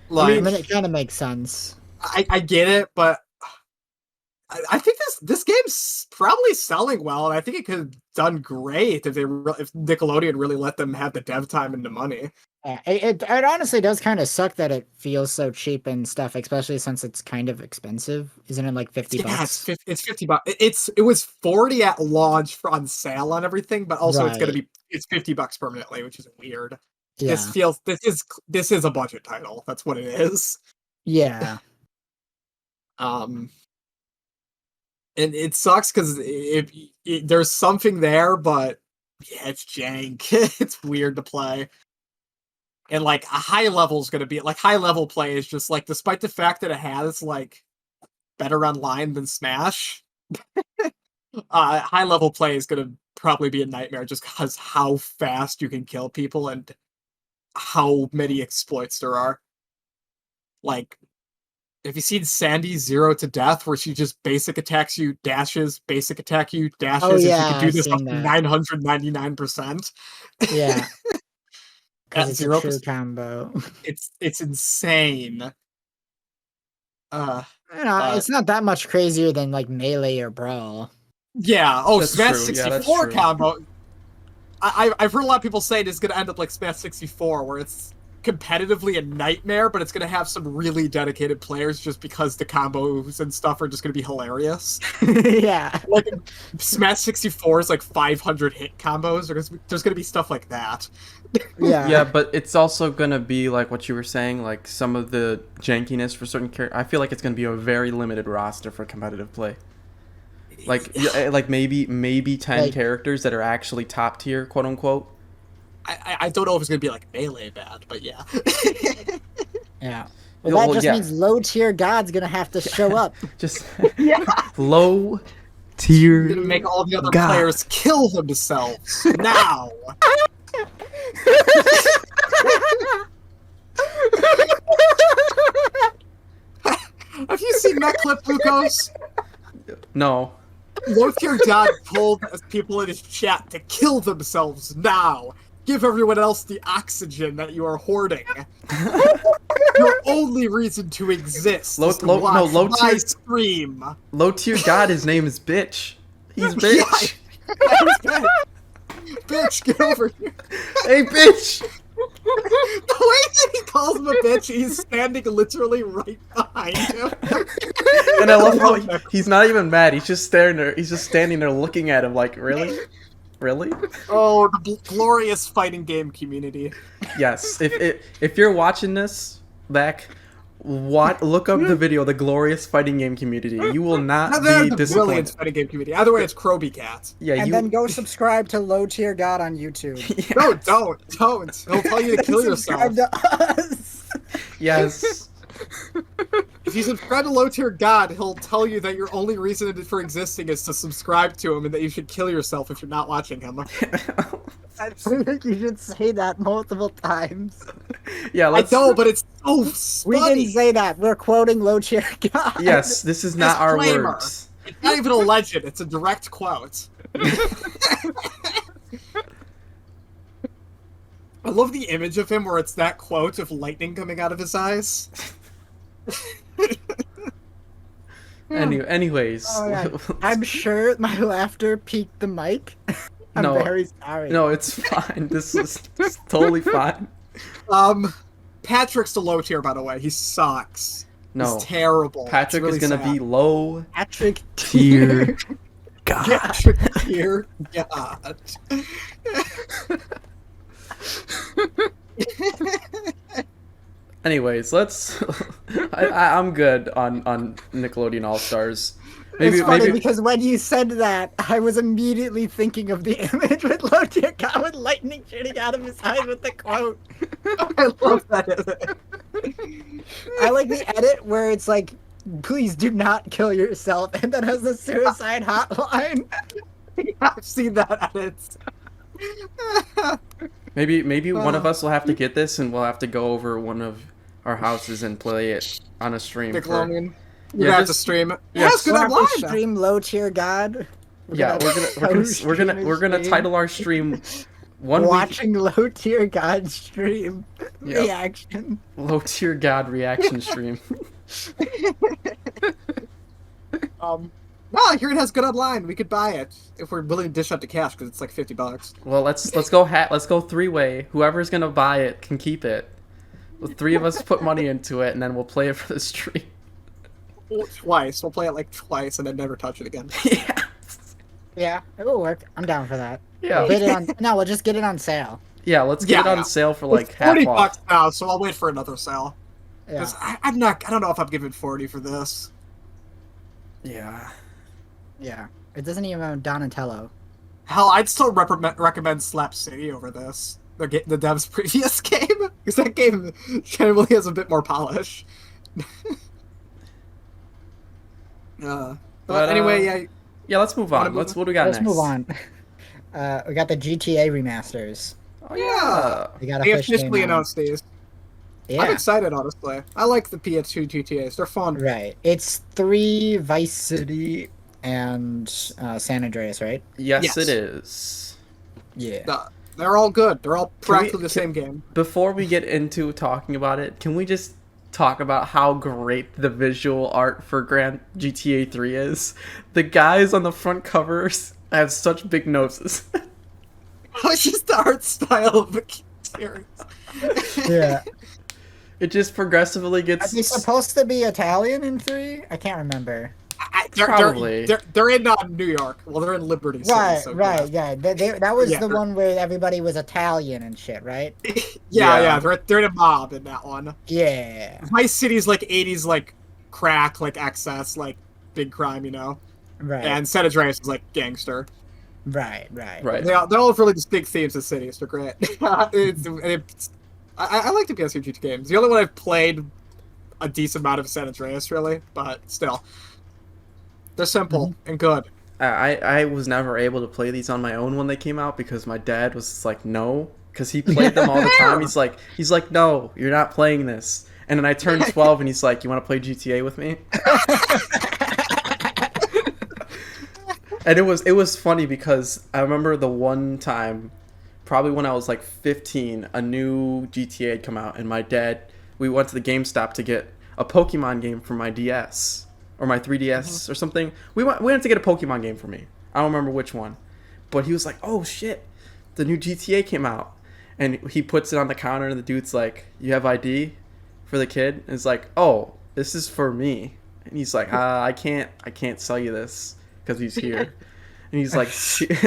S3: Like,
S2: I mean it kind of makes sense.
S3: I get it, but I think this game's probably selling well, and I think it could have done great if if Nickelodeon really let them have the dev time and the money.
S2: Yeah, it honestly does kind of suck that it feels so cheap and stuff, especially since it's kind of expensive. Isn't it like 50
S3: Yeah,
S2: bucks?
S3: it's $50. It was 40 at launch on sale on everything, but also
S2: Right.
S3: it's $50 permanently, which is weird.
S2: Yeah.
S3: This is a budget title. That's what it is.
S2: Yeah.
S3: Um, and it sucks because there's something there, but yeah, it's jank. It's weird to play. And like a high level is gonna be like high level play is just like, despite the fact that it has like better online than Smash, high level play is gonna probably be a nightmare just because how fast you can kill people and how many exploits there are. Like, have you seen Sandy Zero to Death, where she just basic attacks you, dashes, basic attack you, dashes,
S2: Oh
S3: and she
S2: yeah,
S3: can do
S2: I've
S3: this up
S2: seen
S3: to
S2: that.
S3: 999%.
S2: Yeah, because
S3: At
S2: it's a
S3: 0%.
S2: true combo.
S3: It's insane. But
S2: It's not that much crazier than like Melee or Brawl.
S3: yeah,
S1: That's
S3: Smash
S1: true. Yeah, that's
S3: 64
S1: true.
S3: combo. I've heard a lot of people say it's gonna end up like Smash 64, where it's competitively a nightmare, but it's gonna have some really dedicated players just because the combos and stuff are just gonna be hilarious.
S2: Yeah.
S3: Like Smash 64 is like 500 hit combos. There's gonna be stuff like that.
S2: Yeah.
S1: Yeah, but it's also gonna be like what you were saying, like some of the jankiness for certain characters. I feel like it's gonna be a very limited roster for competitive play. Like maybe 10
S2: Like-
S1: characters that are actually top tier, quote unquote.
S3: I don't know if it's gonna be like Melee bad, but yeah.
S2: Yeah.
S1: Yeah,
S2: Well, that
S1: well,
S2: just
S1: yeah.
S2: means low tier God's gonna have to show up.
S1: Just
S3: Yeah.
S1: low tier.
S3: Gonna make all the other
S1: God.
S3: players kill themselves now. Have you seen that clip, Lucas?
S1: No.
S3: Lothir God told people in his chat to kill themselves now. Give everyone else the oxygen that you are hoarding. Your only reason to exist is to watch my
S1: tier-
S3: stream.
S1: Low tier God, his name is Bitch. He's Bitch.
S3: Bitch, get over here.
S1: Hey, Bitch.
S3: The way that he calls him a bitch, he's standing literally right behind him.
S1: And I love how he's not even mad. He's just staring there. He's just standing there looking at him like, really? Really?
S3: Oh, the glorious fighting game community.
S1: Yes. If you're watching this back, look up the video, the glorious fighting game community. You will not
S3: Now,
S1: be
S3: they're the brilliant
S1: disappointed.
S3: fighting game community. Either way, it's Kroby Cats.
S1: Yeah,
S2: And
S1: you.
S2: then go subscribe to Low Tier God on YouTube.
S1: Yes.
S3: No, don't. He'll tell you to kill yourself.
S2: Subscribe to us.
S1: Yes.
S3: If you subscribe to Low Tier God, he'll tell you that your only reason for existing is to subscribe to him and that you should kill yourself if you're not watching him.
S2: I think you should say that multiple times.
S1: Yeah,
S3: I
S1: let's.
S3: know, but it's so
S2: We
S3: funny.
S2: didn't say that. We're quoting Low Tier God.
S1: Yes, this is not our
S3: Disclaimer.
S1: words.
S3: It's not even a legend, it's a direct quote. I love the image of him where it's that quote of lightning coming out of his eyes.
S1: Anyways.
S2: Oh, yeah. I'm sure my laughter peaked the mic. I'm
S1: No.
S2: very sorry.
S1: No, it's fine. This is totally fine.
S3: Patrick's the low tier, by the way. He sucks.
S1: No.
S3: He's terrible.
S1: Patrick
S3: It's
S1: is
S3: really
S1: gonna
S3: sad.
S1: be low
S2: Patrick
S1: tier. God.
S3: Patrick tier. God.
S1: Anyways, let's. I'm good on Nickelodeon All Stars.
S2: It's funny because when you said that, I was immediately thinking of the image with Low Tier God with lightning shooting out of his eyes with the quote.
S3: I love that.
S2: I like the edit where it's like, please do not kill yourself, and then has the suicide hotline.
S3: I've seen that edit.
S1: Maybe one of us will have to get this, and we'll have to go over one of our houses and play it on a stream.
S3: Nickelodeon.
S1: Yeah,
S3: You're gonna have to
S1: just-
S3: stream it.
S1: yeah,
S3: Yeah, it's good
S2: We'll have
S3: online.
S2: to stream Low Tier God.
S1: Yeah, we're gonna title our stream
S2: watching Low Tier God stream
S1: Yeah.
S2: reaction.
S1: Low Tier God reaction stream.
S3: No, I hear it has good online. We could buy it if we're willing to dish out the cash because it's like $50.
S1: Well, let's go let's go three-way. Whoever's gonna buy it can keep it. The three of us put money into it, and then we'll play it for the stream.
S3: Twice. We'll play it like twice and then never touch it again.
S1: Yeah.
S2: Yeah, it will work. I'm down for that.
S1: Yeah.
S2: We'll just get it on sale.
S1: Yeah, let's get it on sale for like
S3: It's
S1: half
S3: $40
S1: off.
S3: now, so I'll wait for another sale.
S2: Yeah.
S3: Because I don't know if I'm giving 40 for this.
S1: Yeah.
S2: Yeah. It doesn't even have Donatello.
S3: Hell, I'd still recommend Slap City over this. The dev's previous game. Because that game generally has a bit more polish. But anyway, yeah.
S1: Yeah, let's move on. What do we got
S2: Let's
S1: next?
S2: move on. We got the GTA remasters.
S1: Oh yeah.
S2: We got
S3: They
S2: officially
S3: officially announced these.
S2: Yeah.
S3: I'm excited, honestly. I like the PS2 GTAs. They're fun.
S2: Right. It's 3 Vice City and San Andreas, right?
S1: Yes, it is.
S2: Yeah.
S3: They're all good. They're all practically the same game.
S1: Before we get into talking about it, can we just talk about how great the visual art for Grand GTA 3 is? The guys on the front covers have such big noses.
S3: It's just the art style of the series.
S2: Yeah.
S1: It just progressively
S2: Are
S1: gets...
S2: they supposed to be Italian in 3? I can't remember.
S1: Probably.
S3: They're in New York. Well, they're in Liberty City.
S2: Right,
S3: so
S2: right, yeah. That was
S3: Yeah,
S2: the one where everybody was Italian and shit, right?
S3: Yeah. They're in a mob in that one.
S2: Yeah.
S3: Vice City's like 80s, like crack, like excess, like big crime, you know.
S2: Right.
S3: And San Andreas is like gangster.
S2: Right.
S1: Right.
S3: They all have really distinct themes of cities. They're great. I like the PS2 GT games. The only one I've played a decent amount of San Andreas, really, but still. They're simple and good.
S1: I was never able to play these on my own when they came out because my dad was just like, no, because he played them all the time. He's like, no, you're not playing this. And then I turned 12 and he's like, you want to play GTA with me? And it was funny because I remember the one time, probably when I was like 15, a new GTA had come out, and we went to the GameStop to get a Pokemon game for my DS or my 3DS or something. We went to get a Pokemon game for me. I don't remember which one, but he was like, "Oh shit, the new GTA came out," and he puts it on the counter, and the dude's like, "You have ID for the kid?" And it's like, "Oh, this is for me," and he's like, I can't sell you this because he's here." And he's like,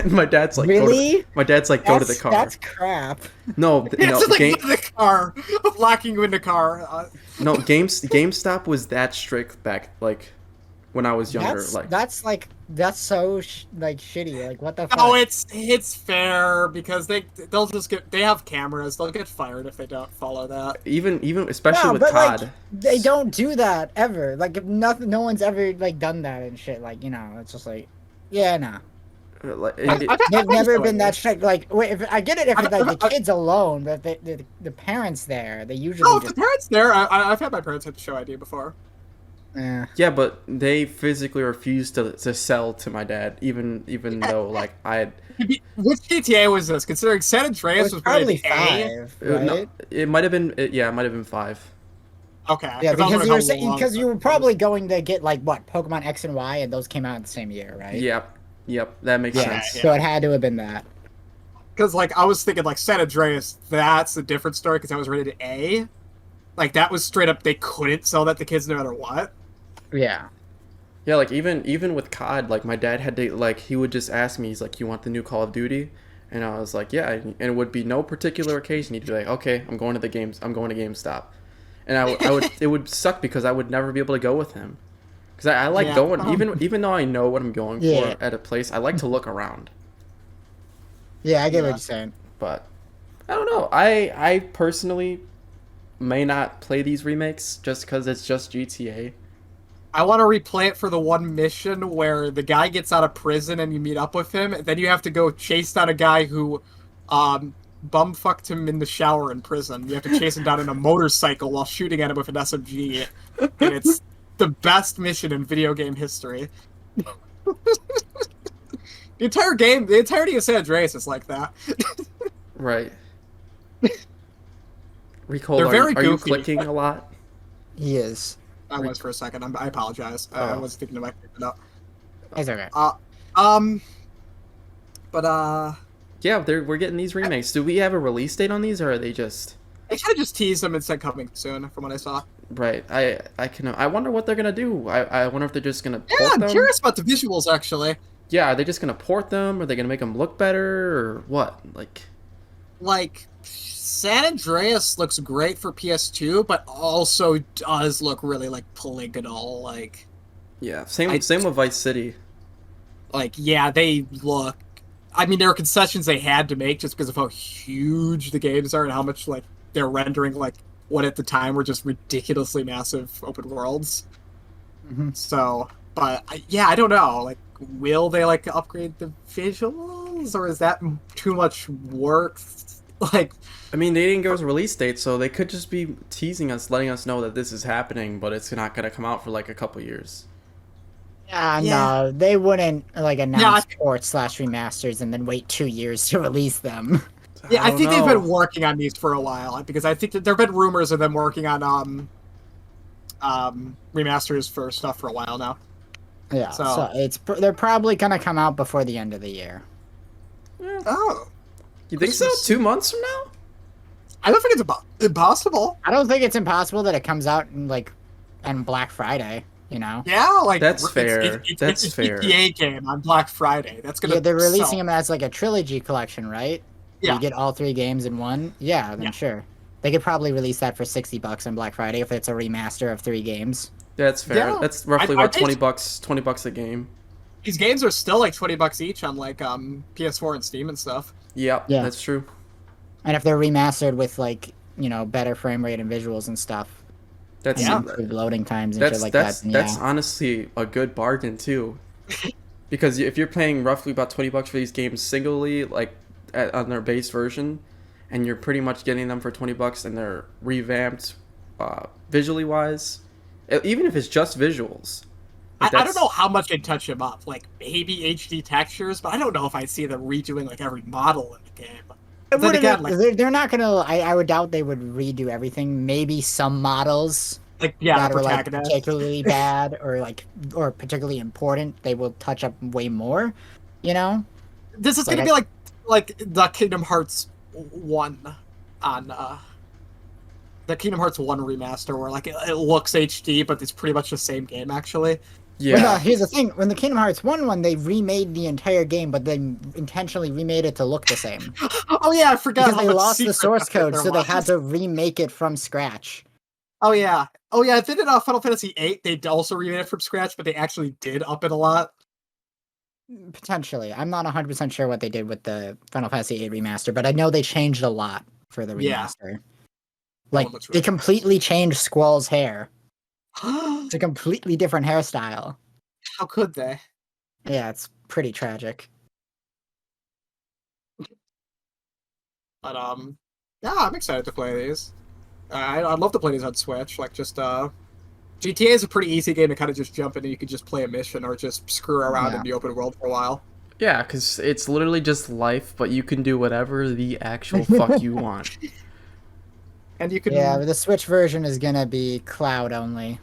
S1: and my dad's like,
S2: really?
S1: My dad's like, go to the car.
S2: That's crap.
S1: No,
S3: It's like, go to the car. Locking you in the car.
S1: No, GameStop was that strict back, like, when I was younger.
S2: That's so shitty. Like, what the fuck?
S3: Oh, it's fair because they'll just they have cameras. They'll get fired if they don't follow that.
S1: Even especially with COD.
S2: Like, they don't do that ever. Like, if no one's ever like done that and shit. Like, you know, it's just like, yeah, no. They've never been that strict. Like, wait, if I get it if like the kids alone, but the parents there, they usually.
S3: Oh, if the parents there. I've had my parents have to show ID before.
S1: Yeah, but they physically refused to sell to my dad, even though like I had.
S3: Which GTA was this? Considering San Andreas was
S2: probably
S3: rated
S2: 5, right?
S1: No, it might have been. Yeah, it might have been 5.
S3: Okay.
S2: Yeah, because you were probably going to get like what Pokemon X and Y, and those came out in the same year, right?
S1: Yep, that makes sense.
S2: So it had to have been that.
S3: Because like I was thinking like San Andreas, that's a different story because that was rated A. Like that was straight up. They couldn't sell that to kids no matter what.
S2: Yeah.
S1: Yeah, like even with COD, like my dad had to like he would just ask me, he's like, "You want the new Call of Duty?" And I was like, "Yeah." And it would be no particular occasion. He'd be like, "Okay, I'm going to GameStop," and I would it would suck because I would never be able to go with him. Because I like going, even though I know what I'm going for at a place, I like to look around.
S2: Yeah, I get what you're saying.
S1: But, I don't know. I personally may not play these remakes just because it's just GTA.
S3: I want to replay it for the one mission where the guy gets out of prison and you meet up with him, and then you have to go chase down a guy who bumfucked him in the shower in prison. You have to chase him down in a motorcycle while shooting at him with an SMG. And it's the best mission in video game history. The entirety of San Andreas is like that.
S1: Right. Recall,
S3: They're very
S1: are you
S3: goofy.
S1: clicking a lot?
S2: He is.
S3: I was for a second. I apologize. I was thinking about it up.
S2: It's okay.
S3: Um, but
S1: Yeah, we're getting these remakes. Do we have a release date on these, or are they just
S3: I kind of just teased them and said coming soon, from what I saw.
S1: right? I wonder what they're gonna do. I wonder if they're just gonna
S3: Yeah,
S1: port
S3: I'm
S1: them.
S3: curious about the visuals actually.
S1: Yeah, are they just gonna port them? Are they gonna make them look better, or what? Like,
S3: Like, San Andreas looks great for PS2, but also does look really like polygonal.
S1: yeah, same
S3: I-
S1: same with Vice City.
S3: Yeah, they look. I mean, there were concessions they had to make just because of how huge the games are and how much like they're rendering like what at the time were just ridiculously massive open worlds.
S2: Mhm.
S3: So, but yeah, I don't know. Like, will they like upgrade the visuals, or is that too much work? Like,
S1: I mean, they didn't give us a release date, so they could just be teasing us, letting us know that this is happening, but it's not gonna come out for like a couple years.
S2: Yeah,
S3: Yeah.
S2: no, they wouldn't like
S3: Yeah,
S2: announce ports slash remasters and then wait 2 years to release them.
S3: yeah, I
S1: don't
S3: think they've
S1: know.
S3: been working on these for a while because I think that there have been rumors of them working on remasters for stuff for a while now.
S2: Yeah,
S3: So-
S2: so they're probably gonna come out before the end of the year.
S3: Oh,
S1: You think so?
S3: Christmas.
S1: 2 months from now?
S3: I don't think it's impossible.
S2: I don't think it's impossible that it comes out in on Black Friday. You know,
S3: Yeah, like
S1: That's fair. That's
S3: it's
S1: fair.
S3: a GTA game on Black Friday. That's gonna.
S2: yeah, they're releasing
S3: sell.
S2: them as like a trilogy collection, right?
S3: Yeah.
S2: You get all 3 games in one. Yeah, then
S3: Yeah.
S2: sure. They could probably release that for $60 on Black Friday if it's a remaster of 3 games.
S1: That's fair.
S3: Yeah.
S1: That's roughly
S3: I
S1: about
S3: think-
S1: $20 a game.
S3: These games are still like $20 each on like PS4 and Steam and stuff.
S1: Yep,
S2: Yeah.
S1: that's true.
S2: And if they're remastered with better frame rate and visuals and stuff,
S1: That's
S3: Yeah.
S2: improved loading times and
S1: that's
S2: shit like
S1: that's
S2: that, then
S1: that's
S2: yeah.
S1: honestly a good bargain too. Because if you're paying roughly about $20 for these games singly, like on their base version, and you're pretty much getting them for $20 and they're revamped visually wise, even if it's just visuals.
S3: I
S1: Like,
S3: don't know how much I'd touch them up. Like maybe HD textures, but I don't know if I'd see them redoing like every model in the game. But then again, like,
S2: They're not gonna. I would doubt they would redo everything. Maybe some models
S3: yeah,
S2: that
S3: the
S2: are like
S3: protagonist.
S2: particularly bad or particularly important, they will touch up way more. You know,
S3: This is
S2: Like,
S3: gonna be like the Kingdom Hearts 1 on the Kingdom Hearts 1 remaster, where like it looks HD, but it's pretty much the same game actually.
S2: But
S1: yeah,
S2: here's the thing: when the Kingdom Hearts one, they remade the entire game, but they intentionally remade it to look the same
S3: Oh yeah, I forgot
S2: because
S3: how
S2: they
S3: much
S2: lost the
S3: secret
S2: source
S3: effort
S2: code,
S3: there
S2: so they
S3: was.
S2: had to remake it from scratch.
S3: Oh yeah, Then in Final Fantasy VIII, they also remade it from scratch, but they actually did up it a lot.
S2: Potentially, I'm not 100% sure what they did with the Final Fantasy VIII remaster, but I know they changed a lot for the
S3: Yeah.
S2: remaster.
S3: one
S2: Like
S3: looks
S2: they
S3: really
S2: completely changed Squall's hair.
S3: How
S2: It's a completely different hairstyle.
S3: could they?
S2: Yeah, it's pretty tragic.
S3: But yeah, I'm excited to play these. I'd love to play these on Switch. Like just GTA is a pretty easy game to kind of just jump in and you could just play a mission or just screw around
S2: Yeah.
S3: in the open world for a while.
S1: yeah, because it's literally just life, but you can do whatever the actual fuck you want.
S3: And you can.
S2: Yeah, but the Switch version is gonna be cloud only.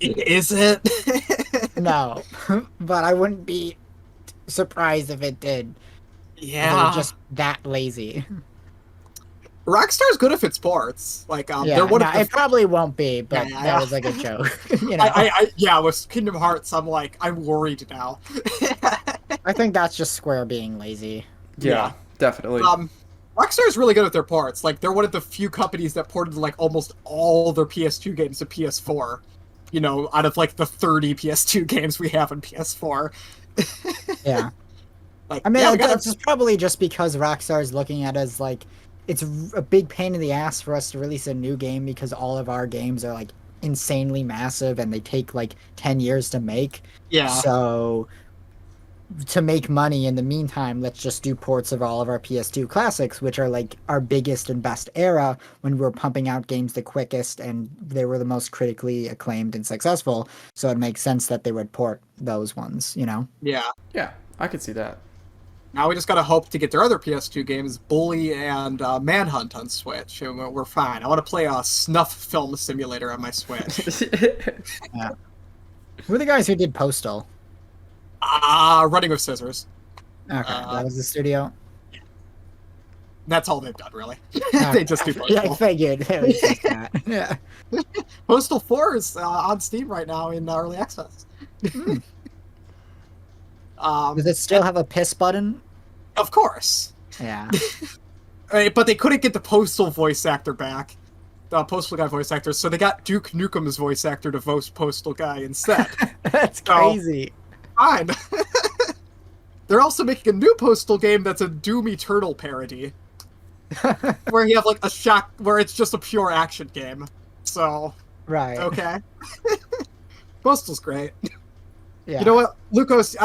S3: Is it?
S2: No, but I wouldn't be surprised if it did. If they were
S3: Yeah.
S2: just that lazy.
S3: Rockstar's good if it's ports. Like
S2: Yeah,
S3: they're one
S2: no,
S3: of the
S2: it probably won't be, but
S3: Yeah,
S2: that
S3: yeah.
S2: was like a joke. You know,
S3: yeah, with Kingdom Hearts, I'm worried now.
S2: I think that's just Square being lazy.
S1: Yeah,
S3: Yeah.
S1: definitely.
S3: Rockstar's really good at their ports. Like they're one of the few companies that ported like almost all their PS2 games to PS4. You know, out of like the 30 PS2 games we have on PS4.
S2: Yeah.
S3: Like,
S2: I mean,
S3: yeah, we gotta-
S2: that's just probably just because Rockstar is looking at it as like it's a big pain in the ass for us to release a new game because all of our games are like insanely massive and they take like 10 years to make.
S3: yeah.
S2: So to make money in the meantime, let's just do ports of all of our PS2 classics, which are like our biggest and best era when we were pumping out games the quickest and they were the most critically acclaimed and successful. So it makes sense that they would port those ones, you know?
S3: Yeah.
S1: Yeah, I could see that.
S3: Now we just gotta hope to get their other PS2 games, Bully and Manhunt, on Switch, and we're fine. I want to play a snuff film simulator on my Switch.
S2: Who are the guys who did Postal?
S3: Running with Scissors.
S2: Okay, that was the studio.
S3: That's all they've done, really.
S2: Okay.
S3: They just do
S2: Yeah, I
S3: Postal.
S2: figured it was just that. Yeah.
S3: Postal 4 is on Steam right now in early access.
S2: Hmm.
S3: Um,
S2: Does it still have a piss button?
S3: of course.
S2: Yeah.
S3: But they couldn't get the Postal voice actor back. The Postal Guy voice actor, so they got Duke Nukem's voice actor to voice Postal Guy instead.
S2: That's
S3: So,
S2: crazy.
S3: fine. They're also making a new Postal game that's a Doom Eternal parody. Where you have like a shock, where it's just a pure action game. So,
S2: Right.
S3: okay. Postal's great.
S2: Yeah.
S3: You know what, Lucas?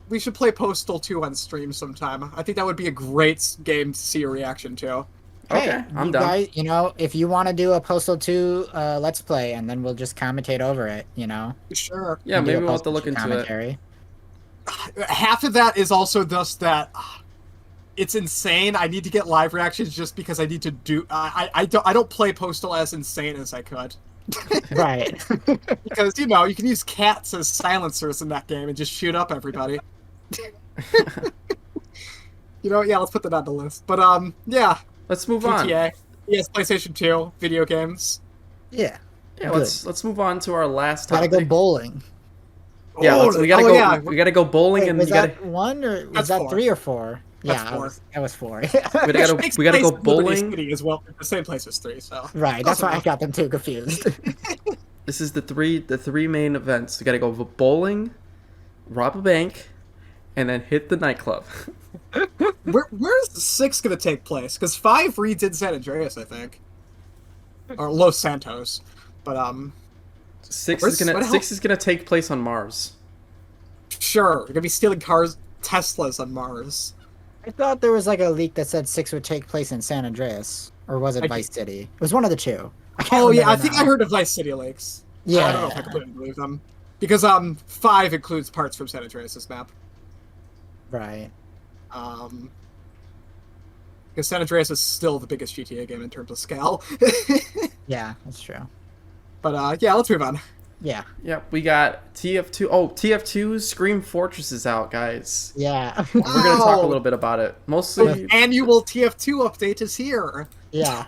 S3: We should play Postal 2 on stream sometime. I think that would be a great game to see your reaction to.
S2: Hey,
S1: Okay, I'm
S2: you
S1: done.
S2: guys, if you want to do a Postal 2 Let's Play, and then we'll just commentate over it,
S3: Sure.
S1: Yeah,
S2: And do
S1: maybe
S2: a
S1: we'll have to
S2: Postal
S1: look
S2: 2
S1: into it.
S2: commentary.
S3: Half of that is also just that it's insane. I need to get live reactions just because I need to do. I don't play Postal as insane as I could.
S2: Right.
S3: Because you can use cats as silencers in that game and just shoot up everybody. Yeah, let's put that on the list. But yeah,
S1: Let's move on.
S3: GTA, yes, PlayStation 2, video games.
S2: Yeah.
S1: Yeah,
S2: Good.
S1: let's move on to our last
S2: Gotta
S1: topic.
S2: go bowling.
S1: Yeah, we gotta go.
S3: Yeah.
S1: We gotta go bowling,
S2: Wait,
S1: and
S2: was
S1: we gotta
S2: that one or was
S3: That's
S2: that
S3: 4.
S2: 3 or 4?
S3: That's
S2: Yeah,
S3: 4.
S2: that was 4.
S1: we
S3: Which
S1: gotta
S3: takes
S1: we gotta
S3: place
S1: go
S3: in Liberty
S1: bowling.
S3: City as well, the same place as 3. So
S2: Right, that's
S3: Close
S2: why I
S3: enough.
S2: got them too confused.
S1: This is the three main events. We gotta go bowling, rob a bank, and then hit the nightclub.
S3: Where's 6 gonna take place? Because 5 reads in San Andreas, I think, or Los Santos. But
S1: Six
S3: Where's- what
S1: is gonna take place on Mars.
S3: sure, you're gonna be stealing cars, Teslas on Mars.
S2: I thought there was like a leak that said 6 would take place in San Andreas. Or was it
S3: I-
S2: Vice City? It was one of the two. I can't
S3: Oh yeah, I
S2: remember
S3: think
S2: now.
S3: I heard of Vice City Lakes.
S2: Yeah.
S3: I don't know if I completely believe them because 5 includes parts from San Andreas' map.
S2: Right.
S3: Because San Andreas is still the biggest GTA game in terms of scale.
S2: Yeah, that's true.
S3: But yeah, let's move on.
S2: Yeah.
S1: Yep, we got TF2. Oh, TF2 Scream Fortress is out, guys.
S2: Yeah.
S1: We're gonna talk a
S3: Wow.
S1: little bit about it. Mostly,
S3: The annual TF2 update is here.
S2: Yeah.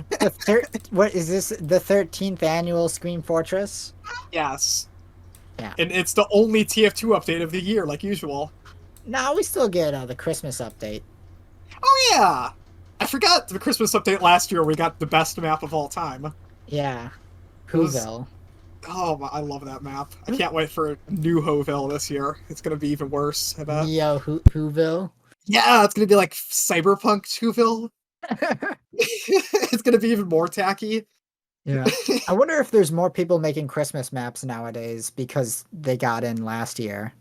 S2: What is this? The 13th annual Scream Fortress?
S3: Yes.
S2: Yeah.
S3: And it's the only TF2 update of the year, like usual.
S2: No, we still get the Christmas update.
S3: Oh yeah! I forgot the Christmas update last year. We got the best map of all time.
S2: Yeah.
S3: was-
S2: Whoville.
S3: Oh, I love that map. I can't wait for New Hoville this year. It's gonna be even worse, I bet.
S2: Neo Whoville.
S3: Yeah, it's gonna be like Cyberpunk Whoville. It's gonna be even more tacky.
S2: Yeah. I wonder if there's more people making Christmas maps nowadays because they got in last year.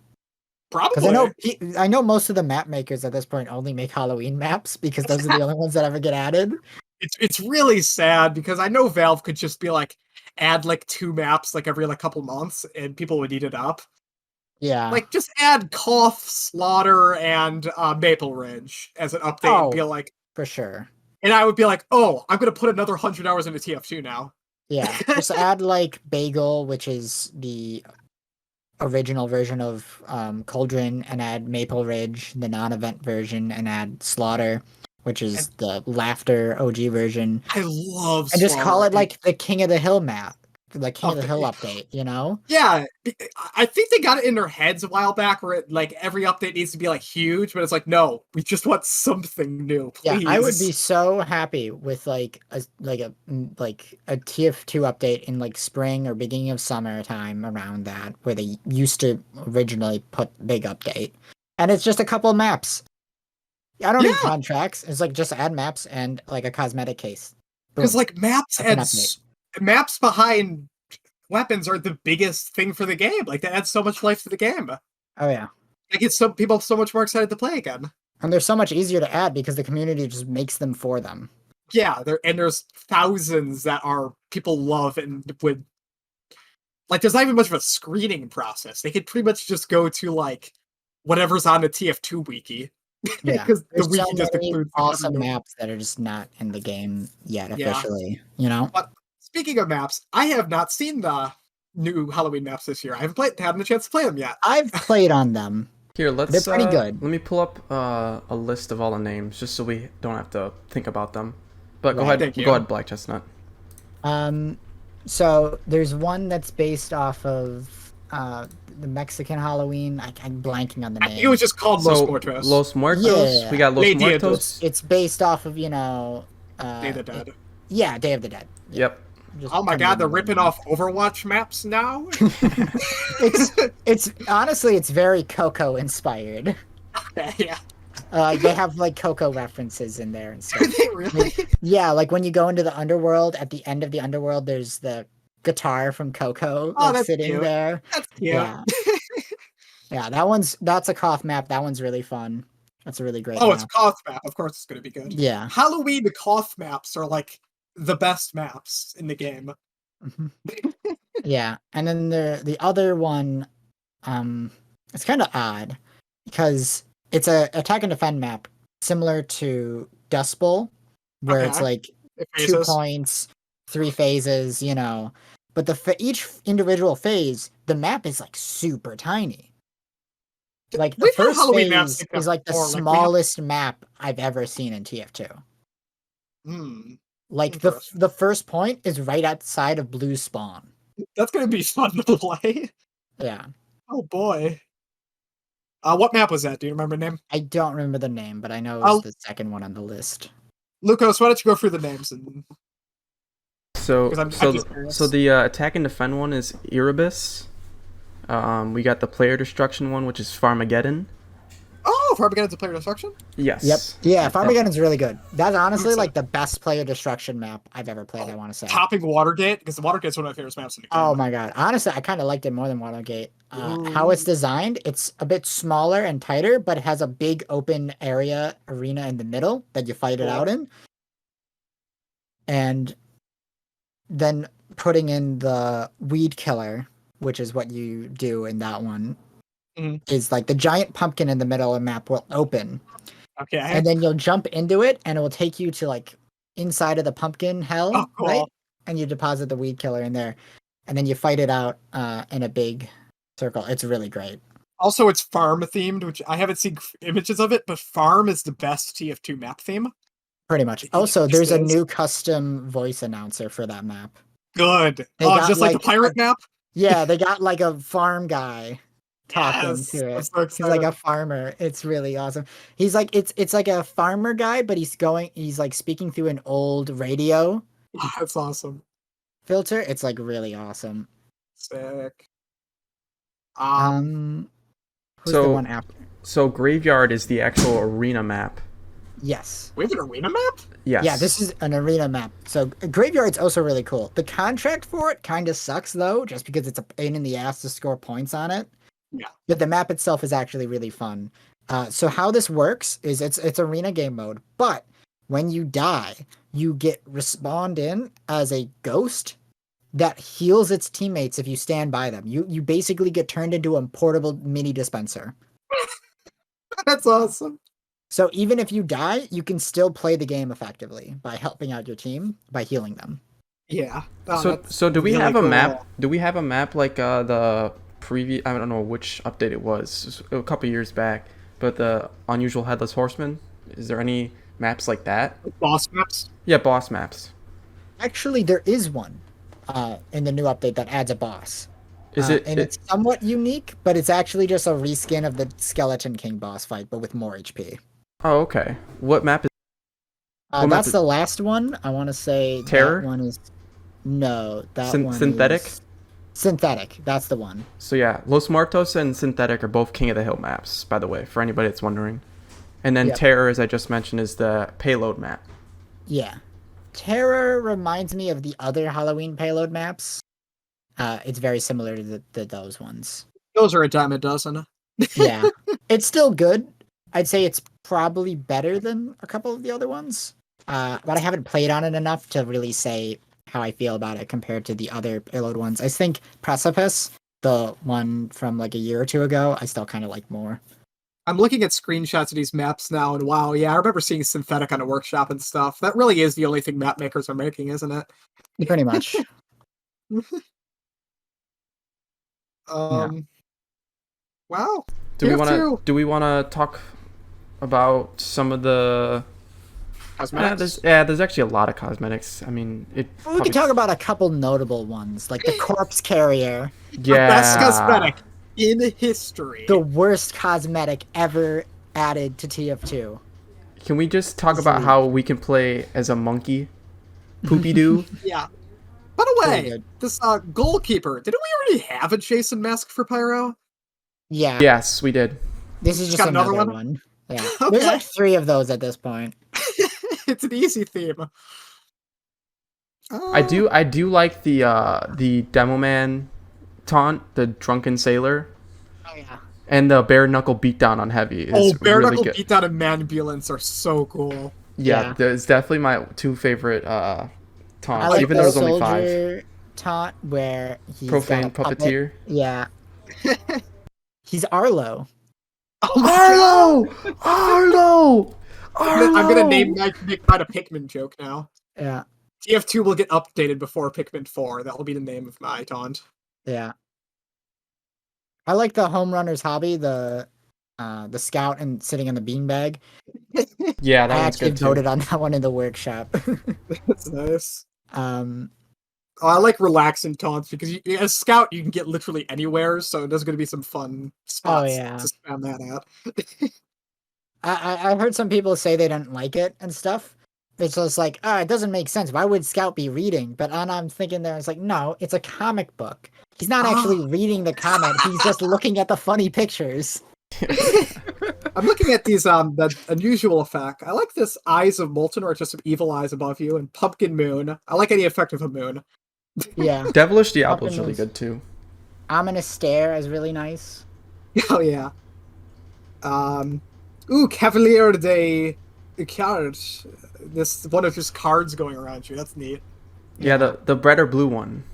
S2: Because
S3: Probably.
S2: I know most of the map makers at this point only make Halloween maps because those are the only ones that ever get added.
S3: It's really sad because I know Valve could just be like add like 2 maps like every like couple months and people would eat it up.
S2: Yeah.
S3: Like just add Koth, Slaughter, and Maple Ridge as an update and be
S2: Oh.
S3: like,
S2: for sure.
S3: and I would be like, oh, I'm gonna put another 100 hours into TF2 now.
S2: Yeah. Just add like Bagel, which is the original version of Cauldron, and add Maple Ridge, the non-event version, and add Slaughter, which is the Laughter OG version.
S3: I love
S2: And just call it
S3: Slaughter.
S2: like the King of the Hill map. Like King of the
S3: Okay.
S2: Hill update, you know?
S3: Yeah, I think they got it in their heads a while back where like every update needs to be like huge, but it's like no, we just want something new, please.
S2: Yeah, I would be so happy with like a TF2 update in like spring or beginning of summertime around that, where they used to originally put big update, and it's just a couple maps. I don't need
S3: Yeah.
S2: contracts. It's like just add maps and like a cosmetic case.
S3: because
S2: Boom.
S3: like maps
S2: That's an
S3: and
S2: update.
S3: maps behind weapons are the biggest thing for the game. Like that adds so much life to the game.
S2: Oh yeah,
S3: It gets some people so much more excited to play again.
S2: and they're so much easier to add because the community just makes them for them.
S3: Yeah, there's thousands that are people love and would like. There's not even much of a screening process. They could pretty much just go to like whatever's on the TF2 wiki.
S2: Yeah,
S3: because the
S2: there's
S3: wiki
S2: so
S3: just
S2: many
S3: includes
S2: awesome
S3: every-
S2: maps that are just not in the game yet
S3: Yeah.
S2: officially. You know?
S3: Speaking of maps, I have not seen the new Halloween maps this year. I haven't had a chance to play them yet.
S2: I've played on them.
S1: Here, let's.
S2: They're pretty good.
S1: Let me pull up a list of all the names, just so we don't have to think about them. But go
S2: Right.
S1: ahead,
S3: Thank you.
S1: go ahead, Black Chestnut.
S2: So there's one that's based off of the Mexican Halloween. I'm blanking on the
S3: I
S2: name.
S3: think it was just called Los
S1: So
S3: Muertos.
S1: Los Muertos.
S2: Yeah.
S1: We got Los
S3: Lady
S1: Muertos.
S2: It's based off of
S3: Day of the Dead.
S2: Yeah, Day of the Dead.
S1: Yep.
S2: Just
S3: Oh my
S2: couldn't
S3: god, they're
S2: remember
S3: ripping
S2: the name.
S3: off Overwatch maps now?
S2: It's honestly it's very Coco inspired.
S3: Yeah.
S2: They have like Coco references in there and
S3: Are
S2: stuff.
S3: they really?
S2: Yeah, like when you go into the underworld, at the end of the underworld, there's the guitar from Coco
S3: Oh,
S2: like,
S3: that's
S2: sitting
S3: cute.
S2: there.
S3: That's cute.
S2: Yeah, yeah, that's a Koth map. That one's really fun. That's a really great
S3: Oh,
S2: map.
S3: it's Koth map. Of course it's gonna be good.
S2: Yeah.
S3: Halloween Koth maps are like the best maps in the game.
S2: Mhm. Yeah, and then the other one, it's kind of odd because it's a attack and defend map similar to Dust Bowl, where it's
S3: Okay.
S2: like
S3: It
S2: 2
S3: phases.
S2: points, 3 phases, but each individual phase, the map is like super tiny. Like the
S3: We've had
S2: first
S3: Halloween maps
S2: phase
S3: like that
S2: is like the
S3: before, like, we have-
S2: smallest map I've ever seen in TF2.
S3: Hmm.
S2: Like
S3: Interesting.
S2: the first point is right outside of Blue Spawn.
S3: That's gonna be fun to play.
S2: Yeah.
S3: Oh boy. What map was that? Do you remember the name?
S2: I don't remember the name, but I know it
S3: I'll-
S2: was the second one on the list.
S3: Lucas, why don't you go through the names and
S1: So,
S3: 'Cause I'm
S1: so,
S3: just
S1: the,
S3: curious.
S1: so the attack and defend one is Erebus. We got the player destruction one, which is Farmageddon.
S3: oh, Farmageddon's a player destruction?
S1: Yes.
S2: Yep. Yeah, Farmageddon's really good. That's honestly
S3: Who's
S2: like the best player destruction map I've ever played, I want to say.
S3: Topping Watergate, because Watergate's one of my favorite maps in the game.
S2: Oh my god. Honestly, I kind of liked it more than Watergate. How it's designed, it's a bit smaller and tighter, but it has a big open area arena in the middle that you fight it
S3: Cool.
S2: out in. And then putting in the weed killer, which is what you do in that one,
S3: Mhm.
S2: is like the giant pumpkin in the middle of the map will open.
S3: Okay.
S2: And then you'll jump into it and it will take you to like inside of the pumpkin hell,
S3: Oh, cool.
S2: right? And you deposit the weed killer in there. And then you fight it out in a big circle. It's really great.
S3: Also, it's farm themed, which I haven't seen images of it, but farm is the best TF2 map theme.
S2: Pretty much.
S3: It
S2: Also,
S3: just
S2: there's a
S3: is.
S2: new custom voice announcer for that map.
S3: Good.
S2: They
S3: Oh,
S2: got,
S3: just like the
S2: like,
S3: pirate map?
S2: Yeah, they got like a farm guy talking
S3: Yes,
S2: to it.
S3: I'm so
S2: He's like
S3: excited.
S2: a farmer. It's really awesome. He's like it's like a farmer guy, but he's like speaking through an old radio
S3: That's awesome.
S2: filter. It's like really awesome.
S3: Sick.
S2: Who's the
S1: So-
S2: one after?
S1: So Graveyard is the actual arena map.
S2: Yes.
S3: We have an arena map?
S1: Yes.
S2: Yeah, this is an arena map. So Graveyard's also really cool. The contract for it kind of sucks though, just because it's a pain in the ass to score points on it.
S3: Yeah.
S2: But the map itself is actually really fun. So how this works is it's arena game mode, but when you die, you get respawned in as a ghost that heals its teammates if you stand by them. You basically get turned into a portable mini dispenser.
S3: That's awesome.
S2: So even if you die, you can still play the game effectively by helping out your team by healing them.
S3: Yeah. Oh,
S1: So
S3: that's
S1: so do we
S3: really
S1: have a
S3: cool.
S1: map? Do we have a map like the previous? I don't know which update it was. A couple years back, but the Unusual Headless Horseman. Is there any maps like that?
S3: Boss maps?
S1: Yeah, boss maps.
S2: Actually, there is one in the new update that adds a boss.
S1: Is
S2: And it's somewhat unique, but it's actually just a reskin of the Skeleton King boss fight, but with more HP.
S1: Oh, okay. What map is? What map
S2: That's
S1: is-
S2: the last one. I want to say
S1: Terror?
S2: that one is no, that
S1: Syn-
S2: one
S1: Synthetic?
S2: is Synthetic. That's the one.
S1: So yeah, Los Muertos and Synthetic are both King of the Hill maps, by the way, for anybody that's wondering. And then
S2: Yep.
S1: Terror, as I just mentioned, is the payload map.
S2: Yeah. Terror reminds me of the other Halloween payload maps. It's very similar to those ones.
S3: Those are a dime a dozen.
S2: Yeah. It's still good. I'd say it's probably better than a couple of the other ones. But I haven't played on it enough to really say how I feel about it compared to the other payload ones. I think Precipice, the one from like a year or two ago, I still kind of like more.
S3: I'm looking at screenshots of these maps now, and wow, yeah, I remember seeing synthetic on a workshop and stuff. That really is the only thing map makers are making, isn't it?
S2: Pretty much.
S3: Wow.
S1: Do we want to
S3: TF2
S1: talk about some of the
S3: cosmetics.
S1: there's actually a lot of cosmetics. I mean,
S2: We can talk about a couple notable ones, like the corpse carrier,
S3: The best
S1: yeah.
S3: cosmetic in history.
S2: the worst cosmetic ever added to TF2.
S1: Can we just talk about
S2: Easily.
S1: how we can play as a monkey? Poopy doo.
S3: Yeah. By the
S2: Pretty
S3: way,
S2: good.
S3: this goalkeeper, didn't we already have a Jason mask for Pyro?
S2: Yeah.
S1: Yes, we did.
S2: This is
S3: Just
S2: just
S3: got another
S2: another
S3: one?
S2: one. Yeah.
S3: Okay.
S2: There's like 3 of those at this point.
S3: It's an easy theme.
S1: I do like the Demo Man taunt, the drunken sailor,
S2: Oh yeah.
S1: and the bare knuckle beatdown on heavy is
S3: Bare
S1: really
S3: knuckle
S1: good.
S3: beatdown and Manbulance are so cool.
S1: Yeah,
S2: Yeah.
S1: it's definitely my 2 favorite
S2: I
S1: taunts,
S2: like
S1: even
S2: the
S1: though there's only 5.
S2: soldier taunt where he's
S1: Profane
S2: got a puppet.
S1: puppeteer.
S2: Yeah. He's Arlo.
S3: Oh my god!
S1: Arlo!
S3: I'm gonna make mine a Pikmin joke now.
S2: Yeah.
S3: TF2 will get updated before Pikmin 4. That will be the name of my taunt.
S2: Yeah. I like the home runner's hobby, the scout and sitting on the beanbag.
S1: Yeah, that
S2: I
S1: one's
S2: actually
S1: good too.
S2: voted on that one in the workshop.
S3: That's nice.
S2: Oh,
S3: I like relaxing taunts because as scout you can get literally anywhere, so there's going to be some fun spots
S2: yeah.
S3: to spam that out.
S2: I heard some people say they didn't like it and stuff. It's just like, it doesn't make sense. Why would Scout be reading? But I'm thinking there, it's like, no, it's a comic book. He's not actually reading the comic. He's just looking at the funny pictures.
S3: I'm looking at these the unusual effect. I like this Eyes of Molten, where it's just some evil eyes above you, and Pumpkin Moon. I like any effect of a moon.
S2: Yeah.
S1: Devilish Diablo is
S2: Pumpkin
S1: really
S2: is-
S1: good too.
S2: Ominous Stare is really nice.
S3: Oh yeah. Cavalier de Cards. This one of just cards going around you. That's neat.
S1: Yeah, the red or blue one.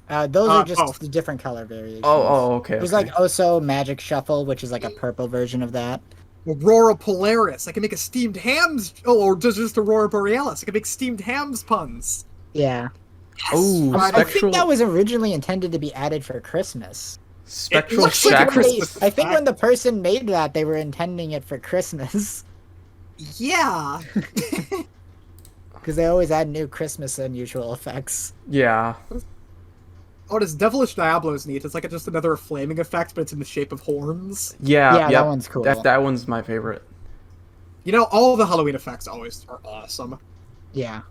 S2: Those are just
S3: both.
S2: the different color variations.
S1: Okay.
S2: There's
S1: okay.
S2: like also Magic Shuffle, which is like a purple version of that.
S3: Aurora Polaris. I can make a steamed hams. Or just Aurora Borealis. I can make steamed hams puns.
S2: Yeah.
S1: Oh,
S2: I
S1: spectral.
S2: think that was originally intended to be added for Christmas.
S1: Spectral
S3: looks like a
S1: Shack.
S3: Christmas
S2: I think
S3: effect.
S2: when the person made that, they were intending it for Christmas.
S3: Yeah.
S2: Because they always add new Christmas unusual effects.
S1: Yeah.
S3: Oh, this Devilish Diablo is neat. It's like just another flaming effect, but it's in the shape of horns.
S1: Yeah.
S2: Yeah,
S1: yep.
S2: that one's cool.
S1: That one's my favorite.
S3: You know, all the Halloween effects always are awesome.
S2: Yeah.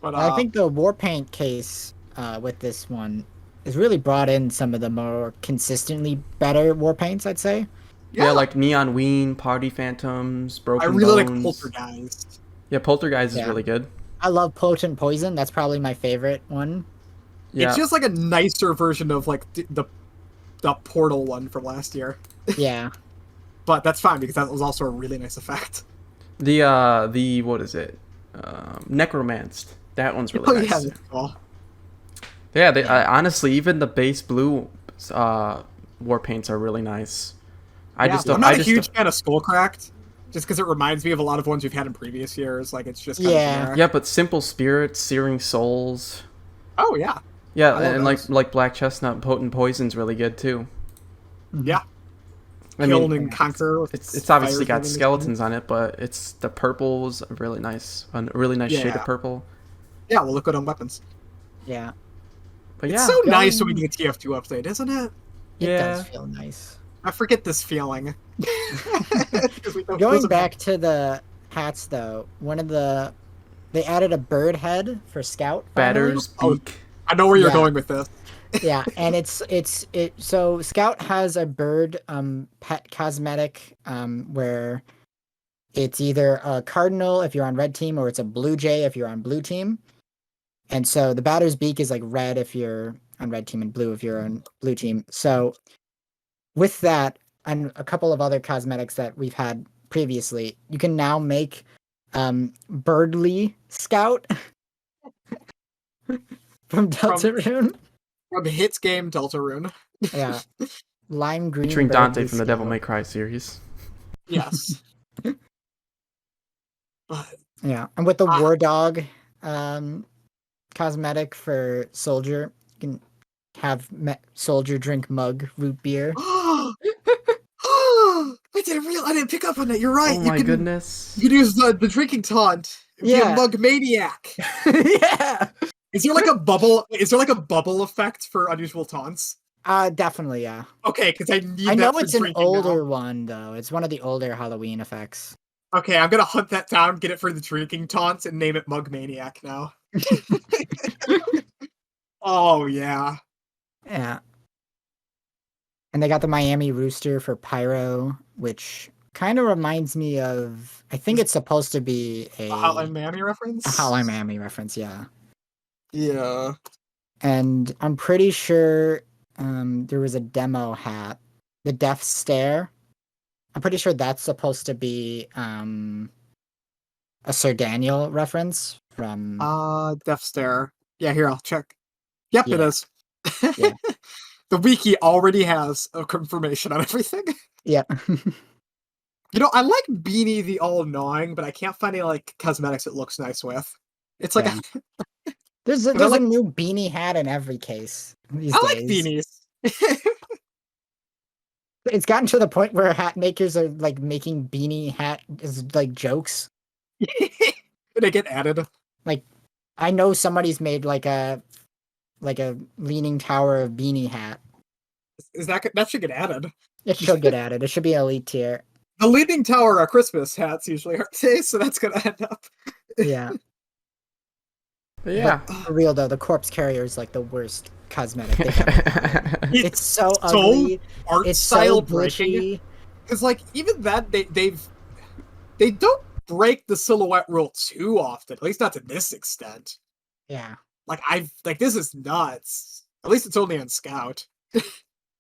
S3: But
S2: I think the Warpaint case with this one has really brought in some of the more consistently better Warpaints, I'd say.
S1: Yeah, like Neon Ween, Party Phantoms,
S3: I
S1: Broken
S3: really
S1: Bones.
S3: like Poltergeist.
S1: Yeah, Poltergeist is
S2: Yeah.
S1: really good.
S2: I love Potent Poison. That's probably my favorite one.
S1: Yeah.
S3: It's just like a nicer version of like the Portal one from last year.
S2: Yeah.
S3: But that's fine because that was also a really nice effect.
S1: The what is it? Necromanced. That one's really nice.
S3: Yeah, that's cool.
S1: Yeah, honestly, even the base blue war paints are really nice.
S3: I'm not a huge fan of Skullcracked, just because it reminds me of a lot of ones we've had in previous years. Like it's just kind of generic.
S1: Yeah, but Simple Spirits, Searing Souls.
S3: Oh yeah.
S1: Yeah,
S3: I love
S1: and
S3: those.
S1: like Black Chestnut, Potent Poison's really good too.
S3: Yeah.
S1: I
S3: Kill
S1: mean,
S3: and Conquer.
S1: it's obviously
S3: fire
S1: got skeletons on it, but it's the purple's really nice, a really nice shade of purple.
S3: Yeah, we'll look good on weapons.
S2: Yeah.
S1: But
S3: It's
S1: yeah,
S3: so nice when we get a TF2 update, isn't it?
S2: It
S1: Yeah.
S2: does feel nice.
S3: I forget this feeling.
S2: Going back to the hats, though, they added a bird head for Scout. Finally.
S1: Batter's Beak.
S3: I know where you're
S2: Yeah.
S3: going with this.
S2: Yeah, and so Scout has a bird pet cosmetic where it's either a cardinal if you're on red team or it's a blue jay if you're on blue team. And so the batter's beak is like red if you're on red team and blue if you're on blue team. So with that and a couple of other cosmetics that we've had previously, you can now make Birdly Scout from Deltarune.
S3: From Hits Game Deltarune.
S2: Yeah. Lime green.
S1: Featuring Dante
S2: Birdly
S1: from the Devil
S2: Scout.
S1: May Cry series.
S3: Yes. But
S2: Yeah, and with the War Dog cosmetic for Soldier, you can have soldier drink mug root beer.
S3: I didn't pick up on that. You're right.
S1: Oh
S3: You
S1: my
S3: can
S1: goodness.
S3: use the drinking taunt. Be a
S2: Yeah.
S3: mug maniac.
S2: Yeah.
S3: Is there like a bubble? Is there like a bubble effect for unusual taunts?
S2: Definitely, yeah.
S3: Okay, because I need
S2: I know
S3: that for
S2: it's an
S3: drinking
S2: older
S3: now.
S2: one though. It's one of the older Halloween effects.
S3: Okay, I'm gonna hunt that down, get it for the drinking taunts, and name it Mug Maniac now. Oh yeah.
S2: Yeah. And they got the Miami Rooster for Pyro, which kind of reminds me of. I think it's supposed to be
S3: A Hotline Miami
S2: a
S3: reference?
S2: Hotline Miami reference, yeah.
S3: Yeah.
S2: And I'm pretty sure there was a demo hat, the Death Stare. I'm pretty sure that's supposed to be a Sir Daniel reference from.
S3: Death Stare. Yeah, here, I'll check. Yep, it
S2: Yeah.
S3: is.
S2: Yeah.
S3: The wiki already has a confirmation on everything.
S2: Yeah.
S3: You know, I like Beanie the All-Knowing, but I can't find any, like, cosmetics it looks nice with. It's like,
S2: Yeah. There's
S3: I
S2: a
S3: like-
S2: new beanie hat in every case these
S3: I like
S2: days.
S3: beanies.
S2: It's gotten to the point where hat makers are like making beanie hat as like jokes.
S3: They get added.
S2: Like I know somebody's made like a leaning tower of beanie hat.
S3: Is that should get added?
S2: It should get added. It should be elite tier.
S3: The Leaning Tower are Christmas hats usually, aren't they? So that's gonna end up.
S2: Yeah.
S1: But yeah.
S2: But for real though, the corpse carrier is like the worst cosmetic they've ever made. It's so
S3: so
S2: ugly.
S3: art
S2: It's
S3: style
S2: so
S3: breaking.
S2: glitchy.
S3: Because like even that they don't break the silhouette rule too often. At least not to this extent.
S2: Yeah.
S3: Like this is nuts. At least it's only on Scout.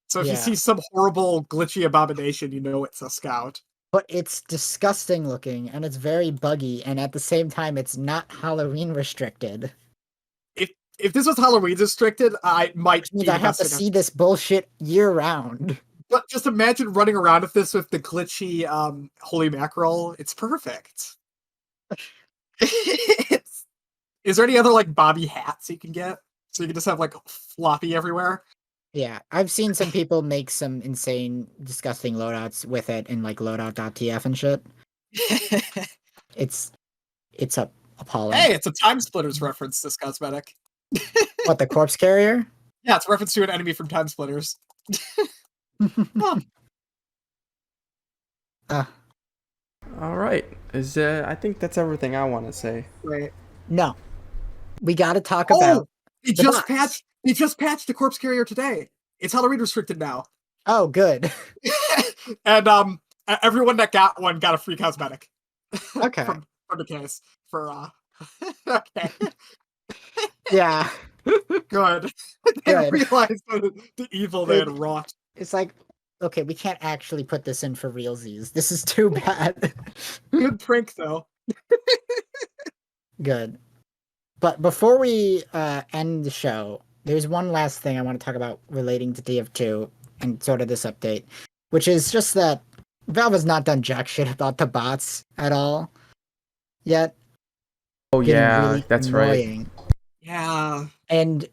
S3: So if you
S2: Yeah.
S3: see some horrible glitchy abomination, you know it's a Scout.
S2: But it's disgusting looking and it's very buggy, and at the same time it's not Halloween restricted.
S3: If this was Halloween restricted, I might
S2: Which means
S3: be
S2: I have to
S3: investing on-
S2: see this bullshit year round.
S3: But just imagine running around with this with the glitchy holy mackerel. It's perfect. Is there any other like Bobby hats you can get? So you can just have like floppy everywhere?
S2: Yeah, I've seen some people make some insane, disgusting loadouts with it in like loadout.tf and shit. It's appalling.
S3: Hey, it's a Time Splitters reference, this cosmetic.
S2: What, the corpse carrier?
S3: Yeah, it's a reference to an enemy from Time Splitters. Huh.
S1: All right. I think that's everything I want to say.
S3: Right.
S2: No. We gotta talk about
S3: They
S2: the
S3: just
S2: bots.
S3: patched the corpse carrier today. It's Halloween restricted now.
S2: Oh, good.
S3: And everyone that got one got a free cosmetic.
S2: Okay.
S3: from the case. For okay.
S2: Yeah.
S3: Good. They
S2: Good.
S3: realized the evil they had wrought.
S2: It's like, okay, we can't actually put this in for realsies. This is too bad.
S3: Good prank though.
S2: Good. But before we end the show, there's one last thing I want to talk about relating to TF2 and sort of this update, which is just that Valve has not done jack shit about the bots at all yet.
S1: Oh
S2: Getting
S1: yeah,
S2: really
S1: that's right.
S2: annoying.
S3: Yeah.
S2: And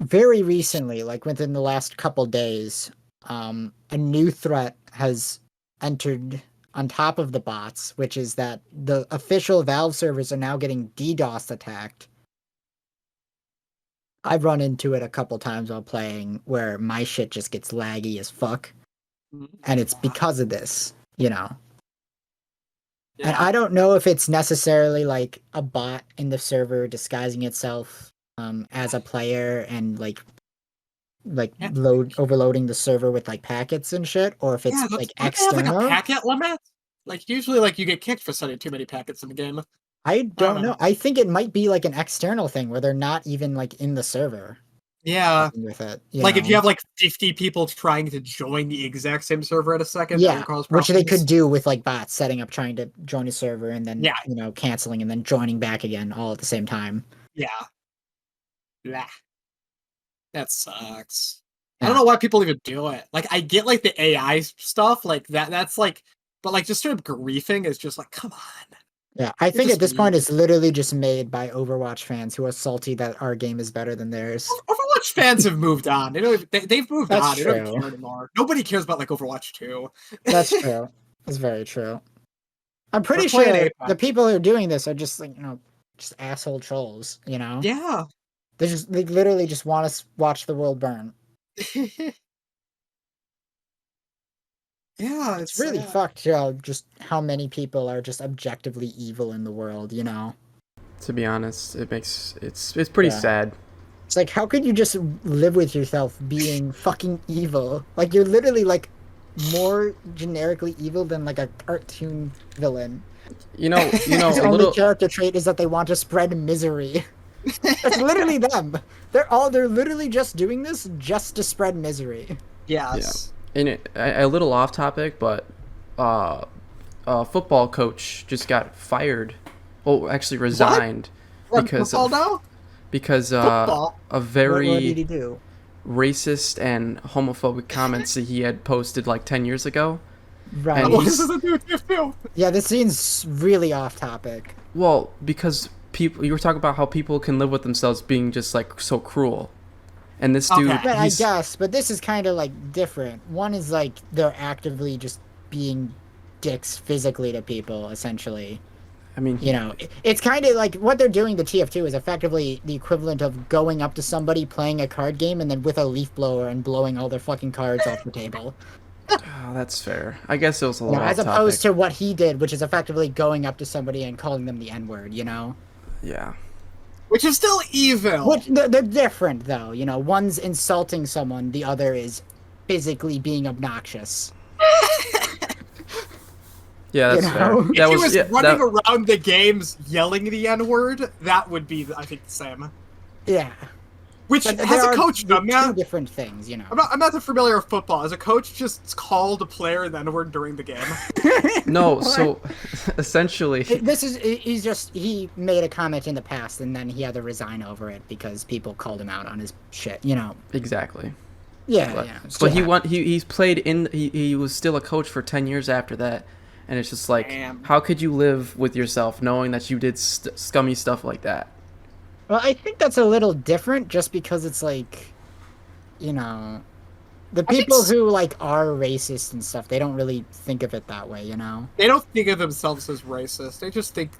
S2: very recently, like within the last couple days, a new threat has entered on top of the bots, which is that the official Valve servers are now getting DDoS attacked. I've run into it a couple times while playing where my shit just gets laggy as fuck. And it's because of this, you know. And I don't know if it's necessarily like a bot in the server disguising itself as a player and like overloading the server with like packets and shit, or if it's like
S3: Don't they have
S2: external.
S3: like a packet limit? Like usually like you get kicked for sending too many packets in the game.
S2: I don't know. I think it might be like an external thing where they're not even like in the server.
S3: Yeah.
S2: With it,
S3: like if you have like 50 people trying to join the exact same server at a second,
S2: yeah, which they could
S3: problems.
S2: do with like bots setting up trying to join a server and then
S3: Yeah.
S2: you know canceling and then joining back again all at the same time.
S3: Yeah. Blah. That sucks.
S2: Yeah.
S3: I don't know why people even do it. Like I get like the AI stuff, like that's like, but like just straight up griefing is just like, come on.
S2: Yeah, I think at
S3: just
S2: this point
S3: mean.
S2: it's literally just made by Overwatch fans who are salty that our game is better than theirs.
S3: Overwatch fans have moved on. They've moved
S2: That's
S3: on. They don't even
S2: true.
S3: care anymore. Nobody cares about like Overwatch 2.
S2: That's true. That's very true. I'm
S3: They're
S2: pretty
S3: playing
S2: sure the
S3: Apex.
S2: people who are doing this are just like, just asshole trolls, you know?
S3: Yeah.
S2: They literally just want us watch the world burn.
S3: Yeah,
S2: It's really fucked, just how many people are just objectively evil in the world, you know?
S1: To be honest, it's pretty
S2: Yeah.
S1: sad.
S2: It's like, how could you just live with yourself being fucking evil? Like, you're literally, like, more generically evil than, like, a cartoon villain.
S1: You know,
S2: His
S1: a
S2: only
S1: little.
S2: character trait is that they want to spread misery. That's literally them. They're literally just doing this just to spread misery.
S3: Yes.
S1: And a little off topic, but a football coach just got fired. Well, actually resigned because
S3: Football
S1: of
S3: now?
S1: because
S3: Football?
S1: a
S2: What did
S1: very
S2: he do?
S1: racist and homophobic comments that he had posted like 10 years ago.
S2: Right.
S1: And
S3: What
S1: he's-
S3: does it do with TF2?
S2: Yeah, this scene's really off topic.
S1: Well, because people, you were talking about how people can live with themselves being just like so cruel, and this dude,
S3: Okay.
S2: But I
S1: he's,
S2: guess, but this is kind of like different. One is like they're actively just being dicks physically to people, essentially.
S1: I mean,
S2: You know, it's kind of like what they're doing to TF2 is effectively the equivalent of going up to somebody, playing a card game, and then with a leaf blower and blowing all their fucking cards off the table.
S1: oh, that's fair. I guess it was a
S2: You
S1: little
S2: know,
S1: off
S2: as opposed
S1: topic.
S2: to what he did, which is effectively going up to somebody and calling them the N-word, you know?
S1: Yeah,
S3: Which is still evil.
S2: Which they're different, though. You know, one's insulting someone, the other is physically being obnoxious.
S1: yeah, that's
S2: You
S1: fair.
S2: know?
S3: If
S1: That
S3: he
S1: was
S3: was
S1: yeah,
S3: running
S1: that,
S3: around the games yelling the N-word, that would be, I think, the same.
S2: Yeah.
S3: Which,
S2: But
S3: as
S2: there
S3: a
S2: are
S3: coach,
S2: two
S3: I'm
S2: different things, you know.
S3: not familiar with football. As a coach, just called a player the N-word during the game.
S1: no.
S2: What?
S1: So essentially,
S2: He made a comment in the past and then he had to resign over it because people called him out on his shit, you know.
S1: exactly.
S2: Yeah,
S1: But,
S2: yeah.
S1: but he's played in. He was still a coach for 10 years after that, and it's just like,
S3: Damn.
S1: how could you live with yourself knowing that you did scummy stuff like that?
S2: Well, I think that's a little different just because it's like, you know, the
S3: I think
S2: people
S3: s-
S2: who like are racist and stuff, they don't really think of it that way, you know?
S3: They don't think of themselves as racist. They just think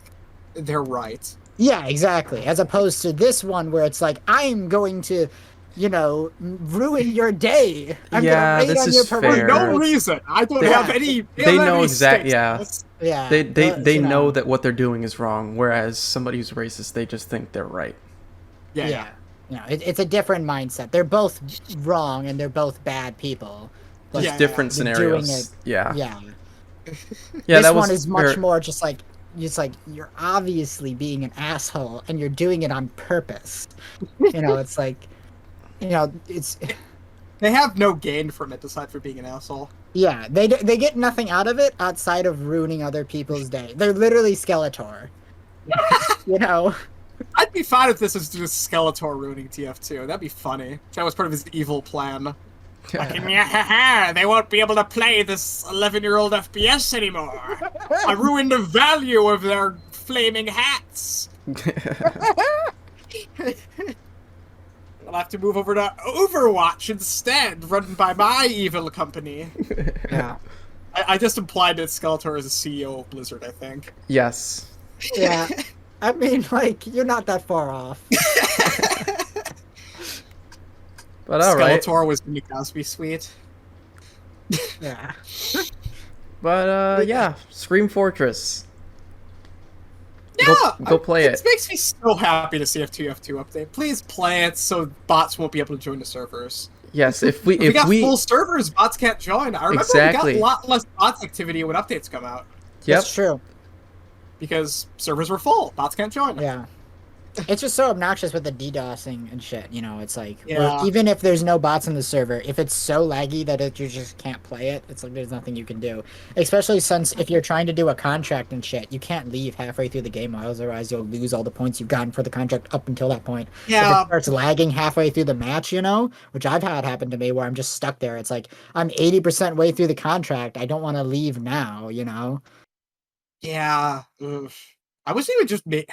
S3: they're right.
S2: Yeah, exactly. As opposed to this one where it's like, I'm going to, you know, ruin your day. I'm
S1: Yeah,
S2: gonna raid
S1: this
S2: on
S1: is
S2: your
S3: For
S1: fair.
S3: no
S2: Like,
S3: reason. I don't
S1: They-
S3: have any.
S1: they
S3: don't have
S1: know
S3: any
S1: exact-
S3: stakes
S1: yeah.
S3: in this.
S2: yeah.
S1: They
S2: you
S1: know that what they're doing is wrong, whereas somebody who's racist, they just think they're right.
S2: Yeah. You know, it's a different mindset. They're both wrong and they're both bad people.
S1: Just
S3: Yeah,
S1: different
S2: they're doing
S1: scenarios.
S2: it-
S1: Yeah.
S2: Yeah.
S1: Yeah,
S2: This
S1: that was
S2: one is much
S1: very-
S2: more just like you're obviously being an asshole and you're doing it on purpose. You know, it's like, you know, it's
S3: They have no gain from it aside from being an asshole.
S2: yeah, they get nothing out of it outside of ruining other people's day. They're literally Skeletor. You know,
S3: I'd be fine if this was just Skeletor ruining TF2. That'd be funny. That was part of his evil plan. They won't be able to play this 11-year-old FPS anymore. I ruined the value of their flaming hats. I'll have to move over to Overwatch instead, run by my evil company.
S2: yeah,
S3: I just implied that Skeletor is the CEO of Blizzard, I think.
S1: yes.
S2: yeah. I mean, like, you're not that far off.
S1: But all right.
S3: Skeletor was the Cosby suite.
S2: Yeah.
S1: But yeah, Scream Fortress.
S3: Yeah,
S1: Go play
S3: It
S1: it.
S3: makes me so happy to see a TF2 update. Please play it so bots won't be able to join the servers.
S1: Yes, if
S3: If we got
S1: we
S3: full servers, bots can't join. I remember
S1: Exactly.
S3: we got a lot less bots activity when updates come out
S1: yep.
S2: That's true.
S3: because servers were full. Bots can't join.
S2: Yeah. It's just so obnoxious with the DDoSing and shit, you know, it's like,
S3: Yeah.
S2: even if there's no bots in the server, if it's so laggy that you just can't play it, it's like there's nothing you can do. Especially since if you're trying to do a contract and shit, you can't leave halfway through the game, otherwise you'll lose all the points you've gotten for the contract up until that point. If
S3: Yeah.
S2: it starts lagging halfway through the match, you know, which I've had happen to me where I'm just stuck there. It's like, I'm 80% way through the contract, I don't want to leave now, you know?
S3: Yeah. Oof. I wish they would just make.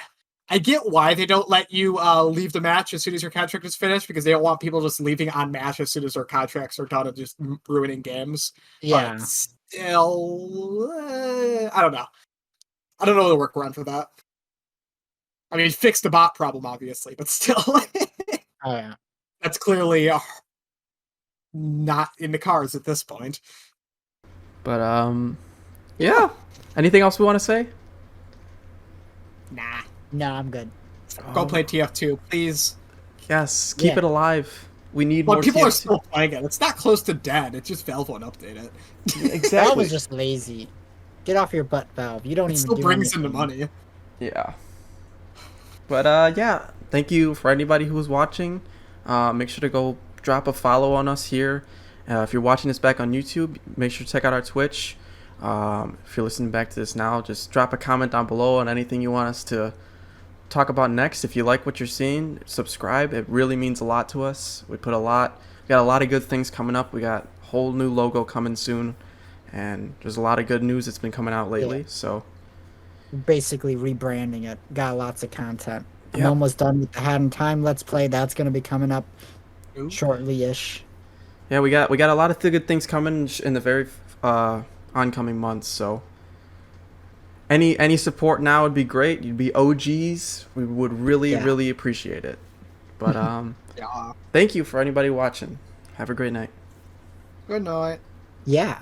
S3: I get why they don't let you leave the match as soon as your contract is finished, because they don't want people just leaving on match as soon as their contracts are done and just ruining games.
S2: Yeah.
S3: But still, I don't know. I don't know the workaround for that. I mean, fix the bot problem, obviously, but still,
S2: Oh yeah.
S3: that's clearly not in the cards at this point.
S1: But yeah. Anything else we want to say?
S3: Nah.
S2: No, I'm good.
S3: Go play TF2, please.
S1: Yes, keep
S2: Yeah.
S1: it alive. We need
S3: But
S1: more
S3: people are
S1: TF2.
S3: still playing it. It's not close to dead. It's just Valve won't update it.
S2: Valve
S1: Exactly.
S2: is just lazy. Get off your butt, Valve. You don't
S3: It
S2: even
S3: still
S2: do
S3: brings in the
S2: anything.
S3: money.
S1: Yeah. But yeah, thank you for anybody who was watching. Make sure to go drop a follow on us here. If you're watching this back on YouTube, make sure to check out our Twitch. If you're listening back to this now, just drop a comment down below on anything you want us to talk about next. If you like what you're seeing, subscribe. It really means a lot to us. We got a lot of good things coming up. We got a whole new logo coming soon, and there's a lot of good news that's been coming out lately.
S2: Yeah.
S1: So
S2: Basically rebranding it. Got lots of content. I'm
S1: Yep.
S2: almost done with the Hat in Time Let's Play. That's gonna be coming up
S3: Ooh.
S2: shortly-ish.
S1: yeah, we got a lot of good things coming in the very oncoming months. So any support now would be great. You'd be OGs. We would really appreciate it. But
S3: Yeah.
S1: thank you for anybody watching. Have a great night.
S3: Good night.
S2: Yeah.